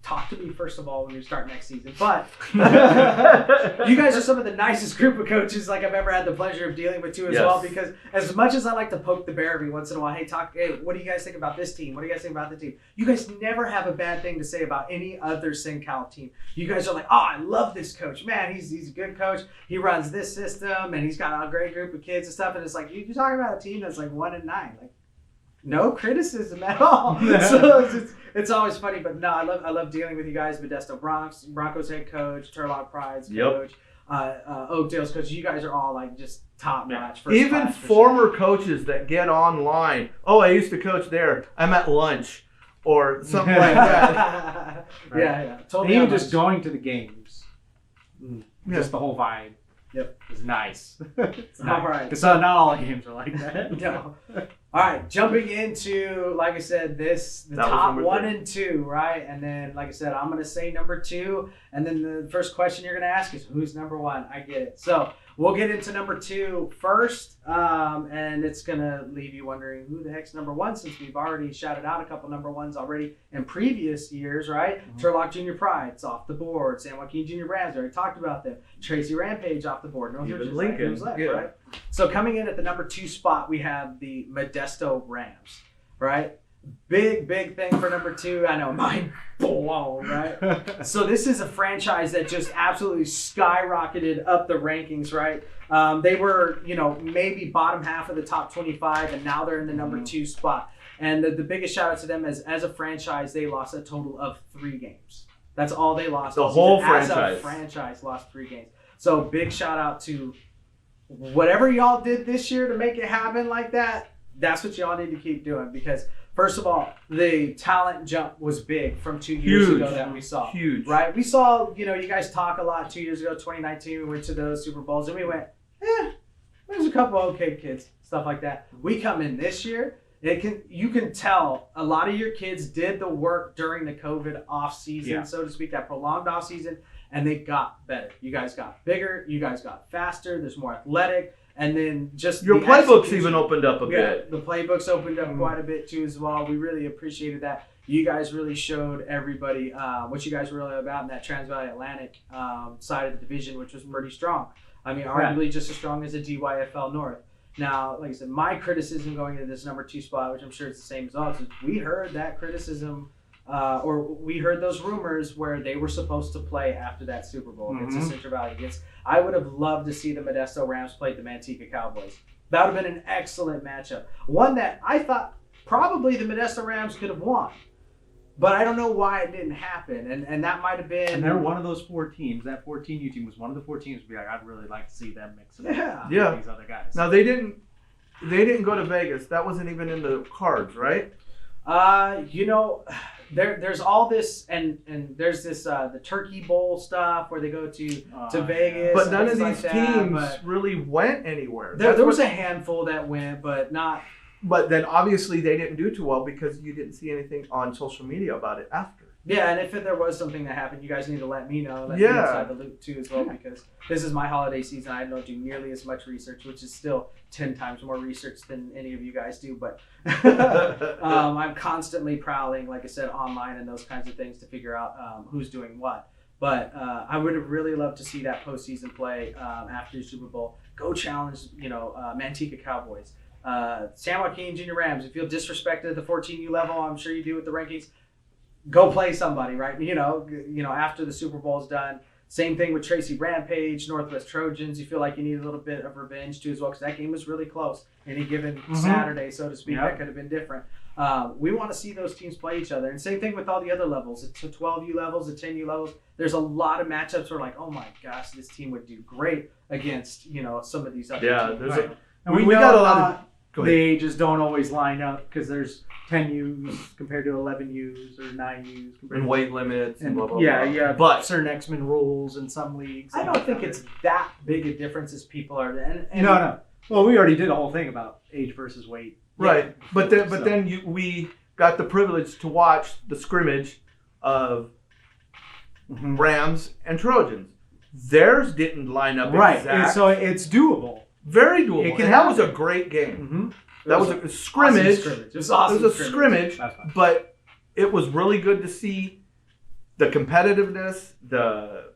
talk to me first of all when we start next season. But you guys are some of the nicest group of coaches like I've ever had the pleasure of dealing with too as well. Because as much as I like to poke the bear every once in a while, hey, what do you guys think about this team? What do you guys think about the team? You guys never have a bad thing to say about any other SinCal team. You guys are like, oh, I love this coach. Man, he's a good coach. He runs this system and he's got a great group of kids and stuff. And it's like, you're talking about a team that's like 1-9. Like, no criticism at all. So it's always funny, but no, I love dealing with you guys. Modesto Broncos head coach, Turlock Pride's coach, Oakdale's coach. You guys are all like just top notch. Even former coaches that get online. Oh, I used to coach there. I'm at lunch or something like that. Right. Yeah. Totally. Even just going to the games, just the whole vibe. Yep, it's nice. It's nice. All right. So not all games are like that. No. All right, jumping into, like I said, the top 1 and 2, right? And then, like I said, I'm going to say number 2. And then the first question you're going to ask is, who's number 1? I get it. So we'll get into number 2 first. And it's going to leave you wondering, who the heck's number 1? Since we've already shouted out a couple number 1s already in previous years, right? Mm-hmm. Turlock Junior Pride's off the board. San Joaquin Junior Rams, already talked about them. Tracy Rampage off the board. Even Lincoln. Right? So coming in at the number 2 spot, we have the Modesto Rams, right? Big thing for number 2. I know, mind blown, right? So this is a franchise that just absolutely skyrocketed up the rankings, right? They were, maybe bottom half of the top 25, and now they're in the number 2 spot. And the biggest shout out to them is, as a franchise, they lost a total of 3 games. That's all they lost. The whole franchise. franchise. As a franchise, lost 3 games. So big shout out to whatever y'all did this year to make it happen like that. That's what y'all need to keep doing, because first of all, the talent jump was big from 2 years ago that we saw. Huge. Right? We saw, you guys talk a lot 2 years ago, 2019, we went to those Super Bowls and we went, there's a couple okay kids, stuff like that. We come in this year, you can tell a lot of your kids did the work during the COVID off season, so to speak, that prolonged off season, and they got better. You guys got bigger, you guys got faster, there's more athletic. And then just your the playbooks execution. even opened up a Yeah, bit. the playbooks opened up quite a bit too as well. We really appreciated that. You guys really showed everybody what you guys were really about in that Trans Valley Atlantic side of the division, which was pretty strong. I mean, arguably just as strong as the DYFL North. Now, like I said, my criticism going into this number 2 spot, which I'm sure it's the same as all, is we heard that criticism, or we heard those rumors where they were supposed to play after that Super Bowl against the Central Valley. I would have loved to see the Modesto Rams play the Manteca Cowboys. That would have been an excellent matchup. One that I thought probably the Modesto Rams could have won. But I don't know why it didn't happen, and that might have been. And they're one of those 4 teams. That 14U team was one of the 4 teams. To be like, I'd really like to see them mix it up with these other guys. Now they didn't go to Vegas. That wasn't even in the cards, right? There's all this, and there's this the Turkey Bowl stuff where they go to Vegas. But none of like these teams really went anywhere. There was a handful that went, but not. But then obviously they didn't do too well because you didn't see anything on social media about it after. Yeah, and if there was something that happened, you guys need to let me know. Let me inside the loop too as well, because this is my holiday season. I don't do nearly as much research, which is still 10 times more research than any of you guys do. But I'm constantly prowling, like I said, online and those kinds of things to figure out who's doing what. But I would have really loved to see that postseason play after the Super Bowl. Go challenge, Manteca Cowboys. San Joaquin Junior Rams, if you feel disrespected at the 14U level, I'm sure you do with the rankings, go play somebody, right? After the Super Bowl is done. Same thing with Tracy Rampage, Northwest Trojans. You feel like you need a little bit of revenge too as well, because that game was really close. Any given Saturday, so to speak, that could have been different. We want to see those teams play each other. And same thing with all the other levels. The 12U levels, the 10U levels. There's a lot of matchups where like, oh my gosh, this team would do great against, some of these other teams. There's and we got a lot of the ages don't always line up because there's 10 U's compared to 11 U's or 9 U's compared and to weight limits and blah blah blah. But certain X-Men rules in some leagues. I don't think it's that big a difference as people are. And no. Well, we already did a whole thing about age versus weight. Right, but then we got the privilege to watch the scrimmage of Rams and Trojans. Theirs didn't line up exact. So it's doable. Very doable. And that was a great game. That was a scrimmage. It was awesome. It was a scrimmage, but it was really good to see the competitiveness, the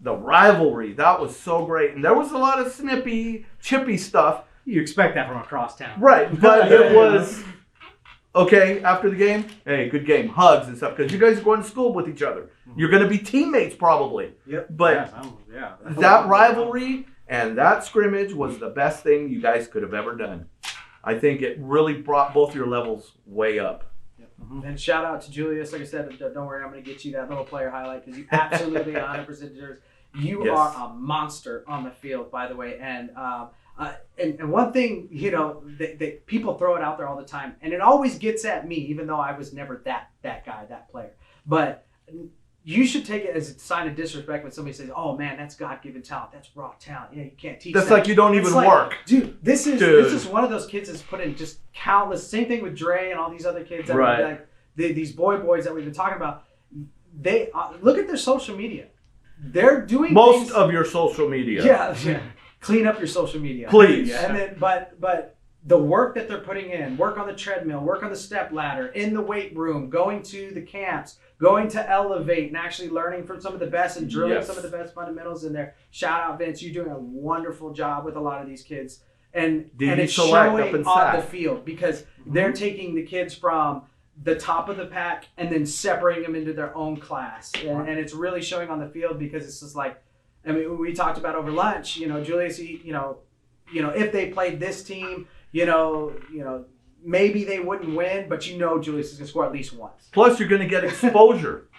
rivalry. That was so great. And there was a lot of snippy, chippy stuff. You expect that from across town. Right, but it was, okay, after the game, hey, good game, hugs and stuff, because you guys are going to school with each other. You're going to be teammates probably. Yep. But that rivalry and that scrimmage was the best thing you guys could have ever done. I think it really brought both your levels way up. And shout out to Julius. Like I said, don't worry, I'm going to get you that little player highlight because you absolutely 100% deserve it. You are a monster on the field, by the way. And one thing, that people throw it out there all the time, and it always gets at me, even though I was never that guy, that player. But you should take it as a sign of disrespect when somebody says, "Oh man, that's God-given talent. That's raw talent. Yeah, you can't teach." That's that. like you don't even work, dude. This is one of those kids that's put in just countless. Same thing with Dre and all these other kids. That like these boys that we've been talking about. They look at their social media. They're doing most of your social media. Yeah. Clean up your social media, please. And then, but the work that they're putting in, work on the treadmill, work on the step ladder, in the weight room, going to the camps, going to Elevate, and actually learning from some of the best and drilling some of the best fundamentals in there. Shout out, Vince. You're doing a wonderful job with a lot of these kids. And it's showing on the field because they're taking the kids from the top of the pack and then separating them into their own class. And it's really showing on the field because it's just like, I mean, we talked about over lunch, Julius, if they played this team, maybe they wouldn't win, but Julius is going to score at least once. Plus, you're going to get exposure.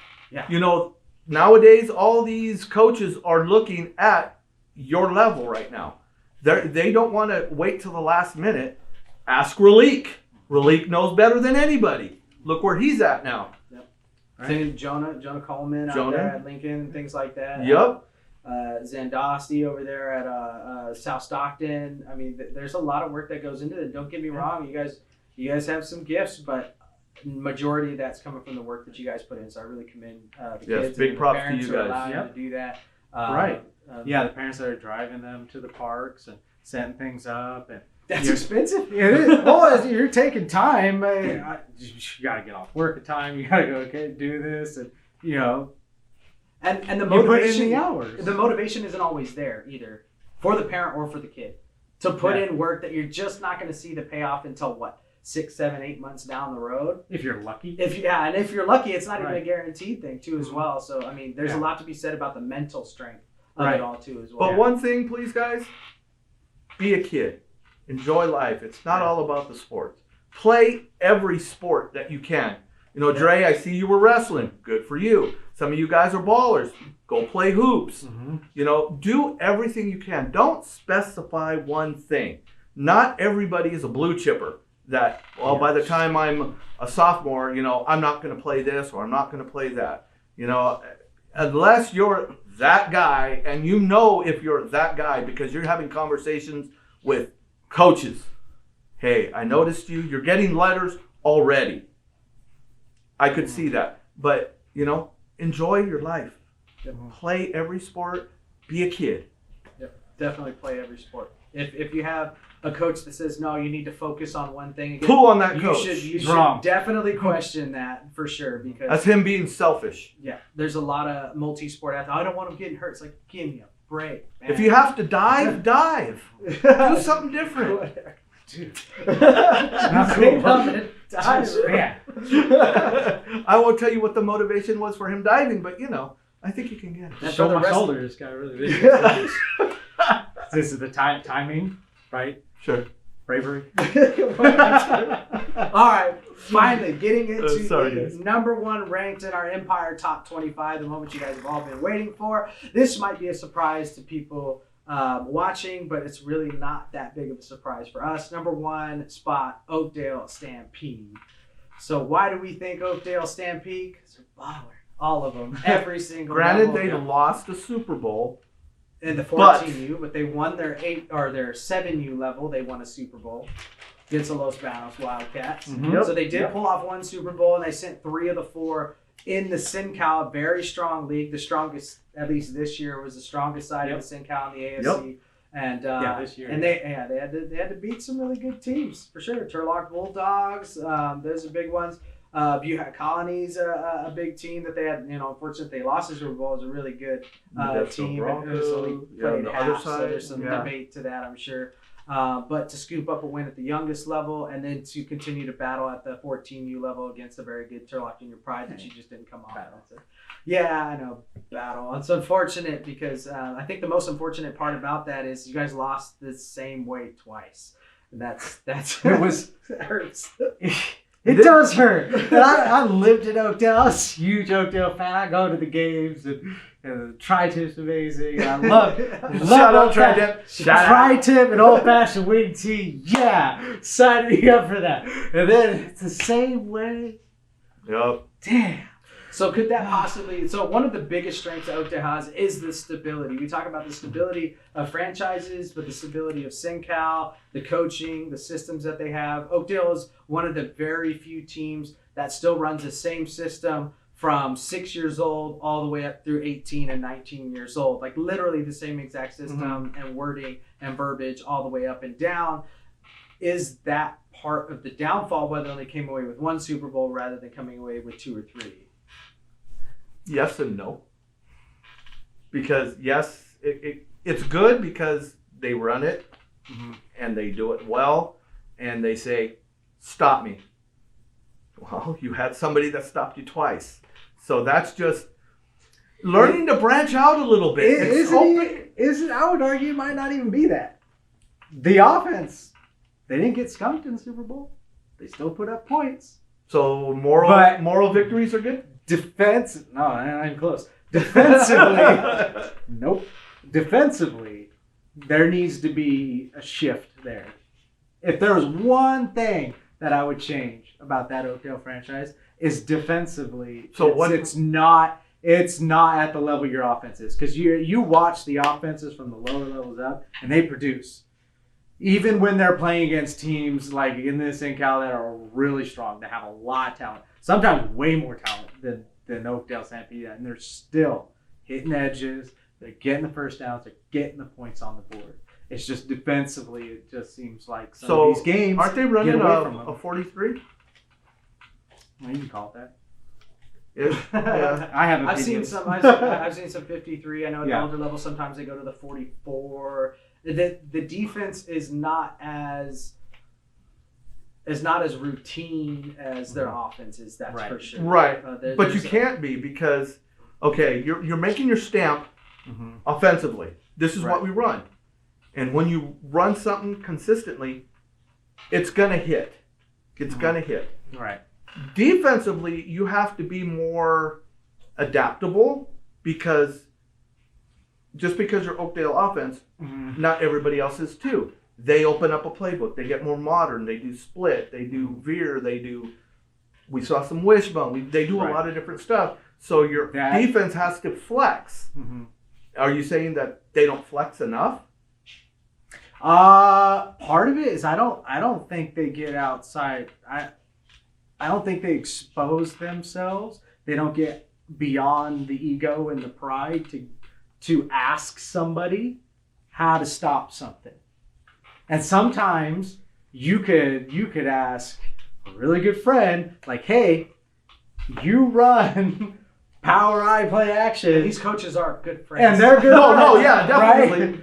Nowadays, all these coaches are looking at your level right now. They don't want to wait till the last minute. Ask Raleek. Raleek knows better than anybody. Look where he's at now. Yep. Right. Jonah Coleman out there at Lincoln and things like that. Yep. Zandosti over there at South Stockton. I mean, there's a lot of work that goes into it. Don't get me wrong, you guys have some gifts, but majority of that's coming from the work that you guys put in. So I really commend the kids. Big and props the parents to you who are guys. allowing them to do that. The parents that are driving them to the parks, and setting things up, and That's expensive. it is. Well, you're taking time. You got to get off work at time. You got to go do this, and And the you put in motivation, the hours. the motivation isn't always there either for the parent or for the kid to put in work that you're just not going to see the payoff until what 6, 7, 8 months down the road. If you're lucky. And if you're lucky, it's not even a Right. guaranteed thing too as well. So I mean, there's a lot to be said about the mental strength of Right. it all too as well. But one thing, please, guys, be a kid. Enjoy life. It's not all about the sports. Play every sport that you can. Dre, I see you were wrestling. Good for you. Some of you guys are ballers. Go play hoops. Mm-hmm. Do everything you can. Don't specify one thing. Not everybody is a blue chipper that, by the time I'm a sophomore, I'm not going to play this or I'm not going to play that. Unless you're that guy, and if you're that guy because you're having conversations with coaches. Hey, I noticed you're getting letters already. I could see that. But, enjoy your life. Play every sport. Be a kid. Yep. Definitely play every sport. If you have a coach that says, no, you need to focus on one thing. Again, Pull on that coach. You should definitely question that for sure. Because that's him being selfish. Yeah, there's a lot of multi-sport athletes. I don't want them getting hurt. It's like, give me a break, man. If you have to dive. Do something different. Dude. Not cool. Yeah. I won't tell you what the motivation was for him diving, but I think you can get it. That's Show the my rest- shoulders got really big. This is the timing, right? Sure. Bravery. All right, finally getting into Sorry, the guys. number one ranked in our Empire Top 25, the moment you guys have all been waiting for. This might be a surprise to people watching, but it's really not that big of a surprise for us. Number one spot, Oakdale Stampede. So why do we think Oakdale Stampede? Because they're baller. All of them. Every single Granted, level. they lost a Super Bowl. In the 14U, but they won their 7U level. They won a Super Bowl against the Los Banos Wildcats. Mhm. So they did pull off one Super Bowl, and they sent 3 of the 4 in the SinCal. Very strong league. The strongest, at least this year, was the strongest side of the SinCal in the AFC. And this year. And they had to beat some really good teams for sure. Turlock Bulldogs, those are big ones. Buhat Colony's a big team that they had. Unfortunately, they lost the Super Bowl. It was a really good Modesto team. Broncos, It was only played on the half, other so side, there's some debate to that, I'm sure. But to scoop up a win at the youngest level, and then to continue to battle at the 14U level against a very good Turlock Junior Pride that you just didn't come off. Yeah, I know, battle. It's unfortunate because I think the most unfortunate part about that is you guys lost the same way twice. And that's It was. that hurts. It does hurt. And I lived in Oakdale. I was a huge Oakdale fan. I go to the games, and the tri-tip's amazing. And I love Shout out Oakdale. Tri-Tip. Shout out. Tri-tip and old-fashioned wing tea. Yeah, sign me up for that. And then it's the same way. Yep. Damn. So could that possibly? So one of the biggest strengths that Oakdale has is the stability. We talk about the stability of franchises, but the stability of SinCal, the coaching, the systems that they have. Oakdale is one of the very few teams that still runs the same system from 6 years old all the way up through 18 and 19 years old. Like literally the same exact system and wording and verbiage all the way up and down. Is that part of the downfall, whether they only came away with 1 Super Bowl rather than coming away with 2 or 3? Yes and no. Because yes, it's good because they run it and they do it well, and they say, stop me. Well, you had somebody that stopped you twice. So that's just learning to branch out a little bit. I would argue it might not even be that. The offense, they didn't get skunked in the Super Bowl. They still put up points. So moral victories are good? Defense, no, not even close. Defensively, nope. Defensively, there needs to be a shift there. If there was one thing that I would change about that Oakdale franchise, is defensively. So it's not at the level your offense is, because you watch the offenses from the lower levels up, and they produce. Even when they're playing against teams like in the SinCal that are really strong, that have a lot of talent, sometimes way more talent than Oakdale Stampede, and they're still hitting edges. They're getting the first downs. They're getting the points on the board. It's just defensively, it just seems like some So of these games aren't they running get away from them. a 43? Well, you can call it that. Yeah. I haven't. I've seen some 53. I know at the Yeah. older level sometimes they go to the 44. The defense is not as routine as their offense is. That's Right. for sure. Right. But you there's can't be because, okay, you're making your stamp Mhm. offensively. This is Right. what we run. And when you run something consistently, it's going to hit. It's going to hit. Right. Defensively, you have to be more adaptable because just because you're Oakdale offense, Mhm. not everybody else is too. They open up a playbook. They get more modern. They do split. They do veer. We saw some wishbone. They do a Right. lot of different stuff. So your defense has to flex. Mhm. Are you saying that they don't flex enough? Part of it is I don't think they get outside. I don't think they expose themselves. They don't get beyond the ego and the pride to ask somebody how to stop something. And sometimes you could ask a really good friend, like, hey, you run power eye play action. These coaches are good friends. And they're good. No, yeah, definitely. Right?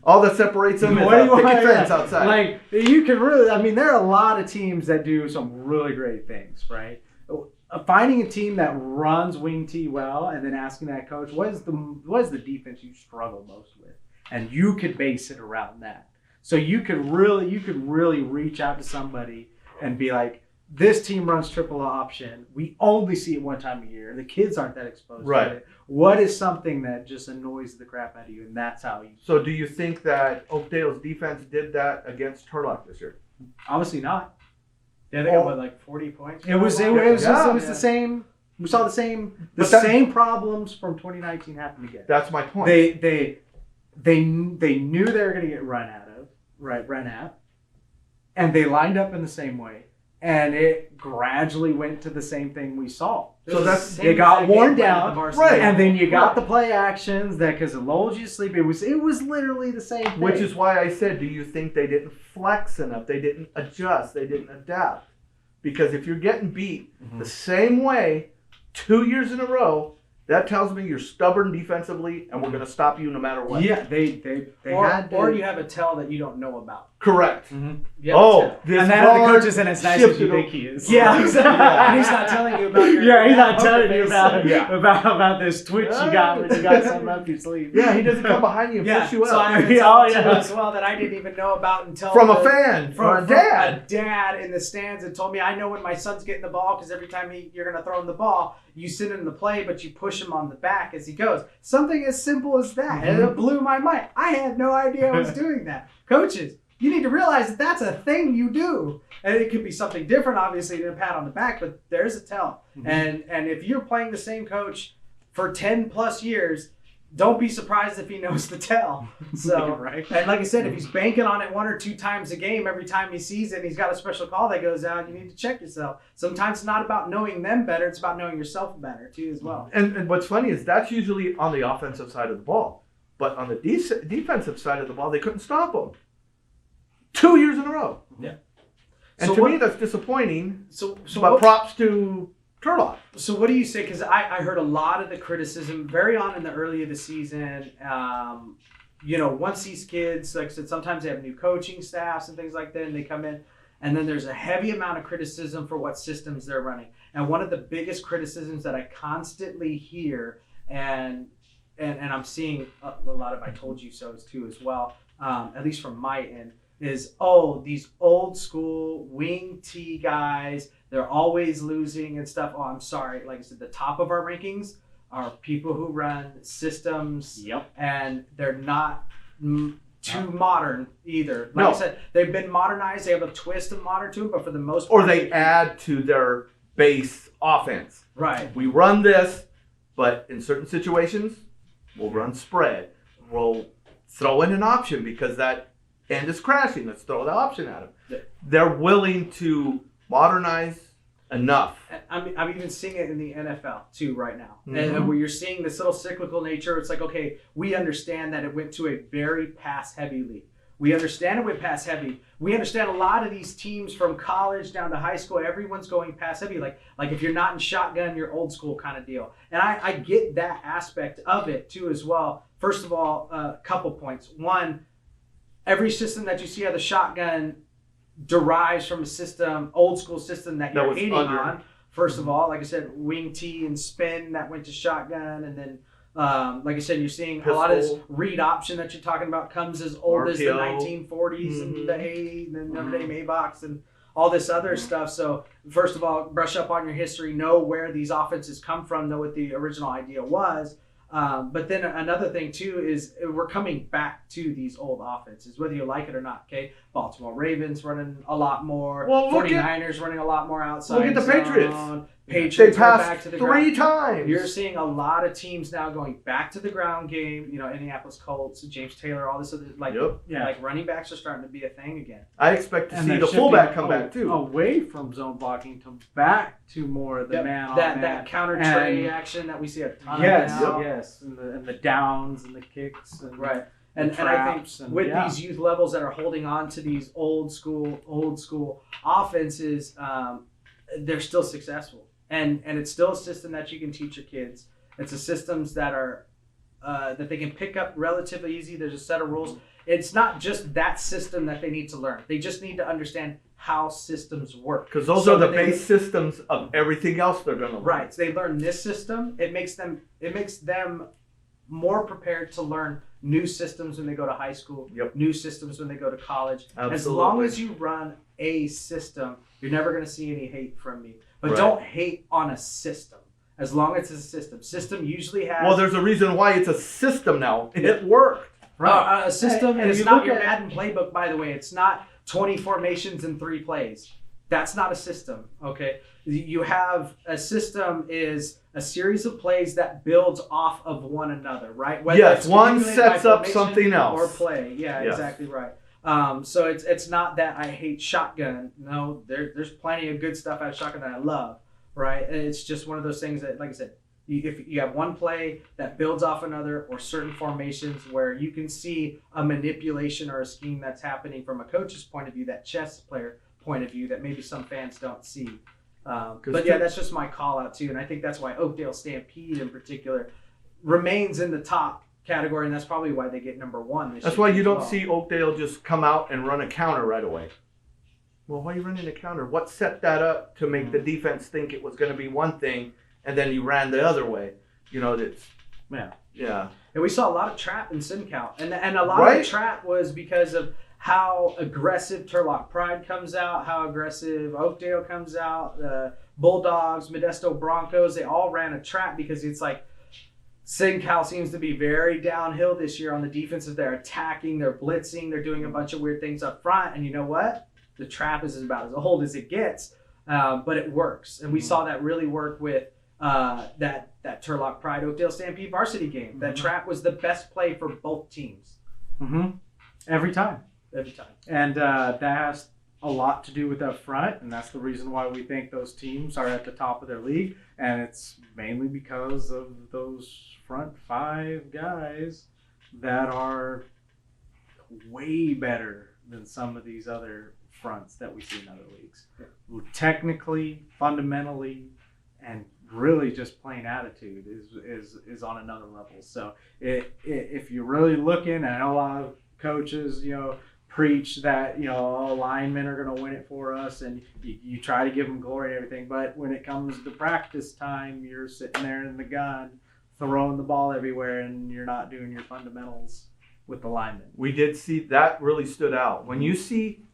All that separates them is What do you a picket want? fence outside. Like, you can really, I mean, there are a lot of teams that do some really great things, right? Finding a team that runs wing T well and then asking that coach, what is the defense you struggle most with? And you could base it around that. So you could really reach out to somebody and be like, this team runs triple option. We only see it one time a year. The kids aren't that exposed Right. to it. What is something that just annoys the crap out of you? And that's how you. So do you think that Oakdale's defense did that against Turlock this year? Obviously not. Yeah, they got what, like 40 points. It was Yeah. the same. We saw the same problems from 2019 happen again. That's my point. They knew they were going to get run at, and they lined up in the same way, and it gradually went to the same thing we saw. So that's They got worn down, Right. and then you got the play actions that because it lulled you to sleep. It was literally the same thing. Which is why I said, do you think they didn't flex enough? They didn't adjust. They didn't adapt. Because if you're getting beat the same way 2 years in a row, that tells me you're stubborn defensively, and we're going to stop you no matter what. Yeah, they had to. Or you have a tell that you don't know about. Correct. You have a tell. This And that the guard coach isn't as nice as shifted you o- think he is. Yeah, exactly. And he's not telling you about your. Yeah, he's not poker telling you face. about this twitch you got when you got something up your sleeve. Yeah, he doesn't come behind you and Yeah, push you so up. I heard something too as well that I didn't even know about until From a fan, from from a dad. a dad in the stands and told me, I know when my son's getting the ball because every time you're going to throw him the ball, you send him the play, but you push him on the back as he goes. Something as simple as that. And it blew my mind. I had no idea I was doing that. Coaches, you need to realize that that's a thing you do. And it could be something different, obviously, than a pat on the back, but there's a tell. And if you're playing the same coach for 10 plus years, don't be surprised if he knows the tell. So, Right. and like I said, if he's banking on it 1 or 2 times a game, every time he sees it, he's got a special call that goes out, you need to check yourself. Sometimes it's not about knowing them better, it's about knowing yourself better too as well. And what's funny is that's usually on the offensive side of the ball. But on the defensive side of the ball, they couldn't stop them. 2 years in a row. Yeah. And So to what- me, that's disappointing. So But what, props to Turlock. so what do you say? Because I heard a lot of the criticism very on in the early of the season. Once these kids, like I said, sometimes they have new coaching staffs and things like that, and they come in, and then there's a heavy amount of criticism for what systems they're running. And one of the biggest criticisms that I constantly hear, and I'm seeing a lot of I told you so's too as well, at least from my end, is, these old school wing T guys, they're always losing and stuff. Oh, I'm sorry. Like I said, the top of our rankings are people who run systems, Yep. and they're not too modern either. Like I said, they've been modernized. They have a twist of modern to them, but for the most part, Or they add to their base offense. right. We run this, but in certain situations, we'll run spread. We'll throw in an option because that end is crashing. Let's throw the option at them. Yeah. They're willing to modernize enough. I'm even seeing it in the NFL too right now, Mm-hmm. and where you're seeing this little cyclical nature. It's like, okay, we understand that it went to a very pass-heavy league. We understand it went pass-heavy. We understand a lot of these teams from college down to high school, everyone's going pass-heavy. Like if you're not in shotgun, you're old school kind of deal. And I get that aspect of it too as well. First of all, a couple points. One, every system that you see out of the shotgun derives from a system, old school system that you're hating on. First of all, like I said, wing T and spin that went to shotgun, and then like I said, you're seeing Pistol. a lot of this read option that you're talking about comes as old as the RPO. 1940s and the A, and then Notre Dame A-box and all this other stuff. So first of all, brush up on your history, know where these offenses come from, know what the original idea was. But then another thing too is we're coming back to these old offenses, whether you like it or not. Okay, Baltimore Ravens running a lot more. Well, 49ers running a lot more outside. Look at the zone. Patriots. Patriots They are passed back to the 3 ground. times. You're seeing a lot of teams now going back to the ground game. You know, Indianapolis Colts, James Taylor, all this other like running backs are starting to be a thing again. I expect to And see they're the fullback shifting come back too. away from zone blocking to back to more of the man on man. That counter tray action that we see a ton Yes, of now. yes, and the downs and the kicks and Right. And I think traps and- with yeah. these youth levels that are holding on to these old school offenses, they're still successful. And it's still a system that you can teach your kids. It's a systems that are that they can pick up relatively easy. There's a set of rules. It's not just that system that they need to learn. They just need to understand how systems work. Because those So are the that they- base systems of everything else they're going to learn. Right. So they learn this system. It makes them more prepared to learn new systems when they go to high school, new systems when they go to college. Absolutely. As long as you run a system, you're never going to see any hate from me. But Right. don't hate on a system. As long as it's a system. System usually has... Well, there's a reason why it's a system now. It worked. a system And is you not look your at- Madden playbook, by the way. It's not 20 formations and 3 plays. That's not a system, okay? You have a system is a series of plays that builds off of one another, right? Whether Yes, it's one manipulated by sets up formation something else. or play. Yeah, Yes. exactly right. So it's not that I hate shotgun. No, there's plenty of good stuff out of shotgun that I love, right? And it's just one of those things that, like I said, if you have one play that builds off another or certain formations where you can see a manipulation or a scheme that's happening from a coach's point of view, that chess player point of view that maybe some fans don't see. But yeah, that's just my call out too. And I think that's why Oakdale Stampede in particular remains in the top category. And that's probably why they get number 1 this year. That's why you as don't well. see Oakdale just come out and run a counter right away. Well, why are you running a counter? What set that up to make the defense think it was going to be one thing and then you ran the other way? You know, that's... Yeah. And we saw a lot of trap in SimCal. And a lot Right. of the trap was because of how aggressive Turlock Pride comes out, how aggressive Oakdale comes out, the Bulldogs, Modesto Broncos, they all ran a trap because it's like SimCal seems to be very downhill this year on the defensive. They're attacking, they're blitzing, they're doing a bunch of weird things up front. And you know what? The trap is about as old as it gets, but it works. And we saw that really work with that Turlock Pride Oakdale Stampede varsity game. That trap was the best play for both teams. every time. Every time. And that has a lot to do with up front, and that's the reason why we think those teams are at the top of their league. And it's mainly because of those front 5 guys that are way better than some of these other fronts that we see in other leagues. Technically, fundamentally, and really just plain attitude is on another level. So if you're really looking, and I know a lot of coaches, preach that, linemen are going to win it for us, and you try to give them glory and everything, but when it comes to practice time, you're sitting there in the gun, throwing the ball everywhere, and you're not doing your fundamentals with the linemen. We did see that really stood out. When you see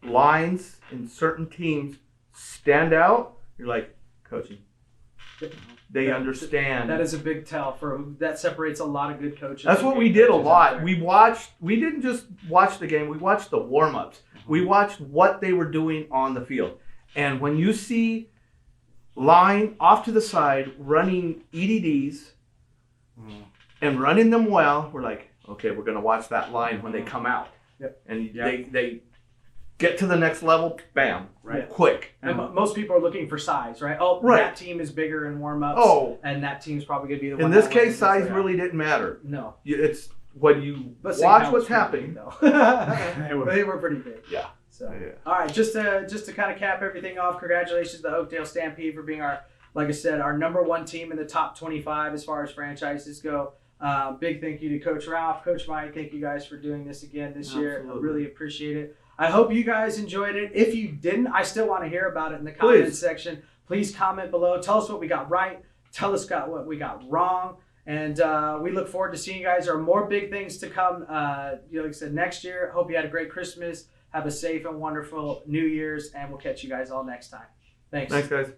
lines in certain teams stand out, you're like, coaching. They understand. That is a big tell that separates a lot of good coaches. That's what we did a lot. We didn't just watch the game. We watched the warm-ups. We watched what they were doing on the field. And when you see line off to the side running EDDs and running them well, we're like, okay, we're going to watch that line when they come out. Yep. And get to the next level, bam, Right. quick. And most people are looking for size, right? Oh, Right. that team is bigger in warm-ups. Oh. And that team's probably going to be the one. In this that wins case, size round. really didn't matter. No. It's when you But St. watch Cloud what's was pretty happening. big, though. They were. They were pretty big. Yeah. So, Yeah. all right, just to kind of cap everything off, congratulations to the Oakdale Stampede for being like I said, our number one team in the top 25 as far as franchises go. Big thank you to Coach Ralph, Coach Mike. Thank you guys for doing this again this year. I Absolutely. really appreciate it. I hope you guys enjoyed it. If you didn't, I still want to hear about it in the comment section. Please comment below. Tell us what we got right. Tell us what we got wrong. And we look forward to seeing you guys. There are more big things to come. Like I said, next year. Hope you had a great Christmas. Have a safe and wonderful New Year's, and we'll catch you guys all next time. Thanks. Thanks, guys.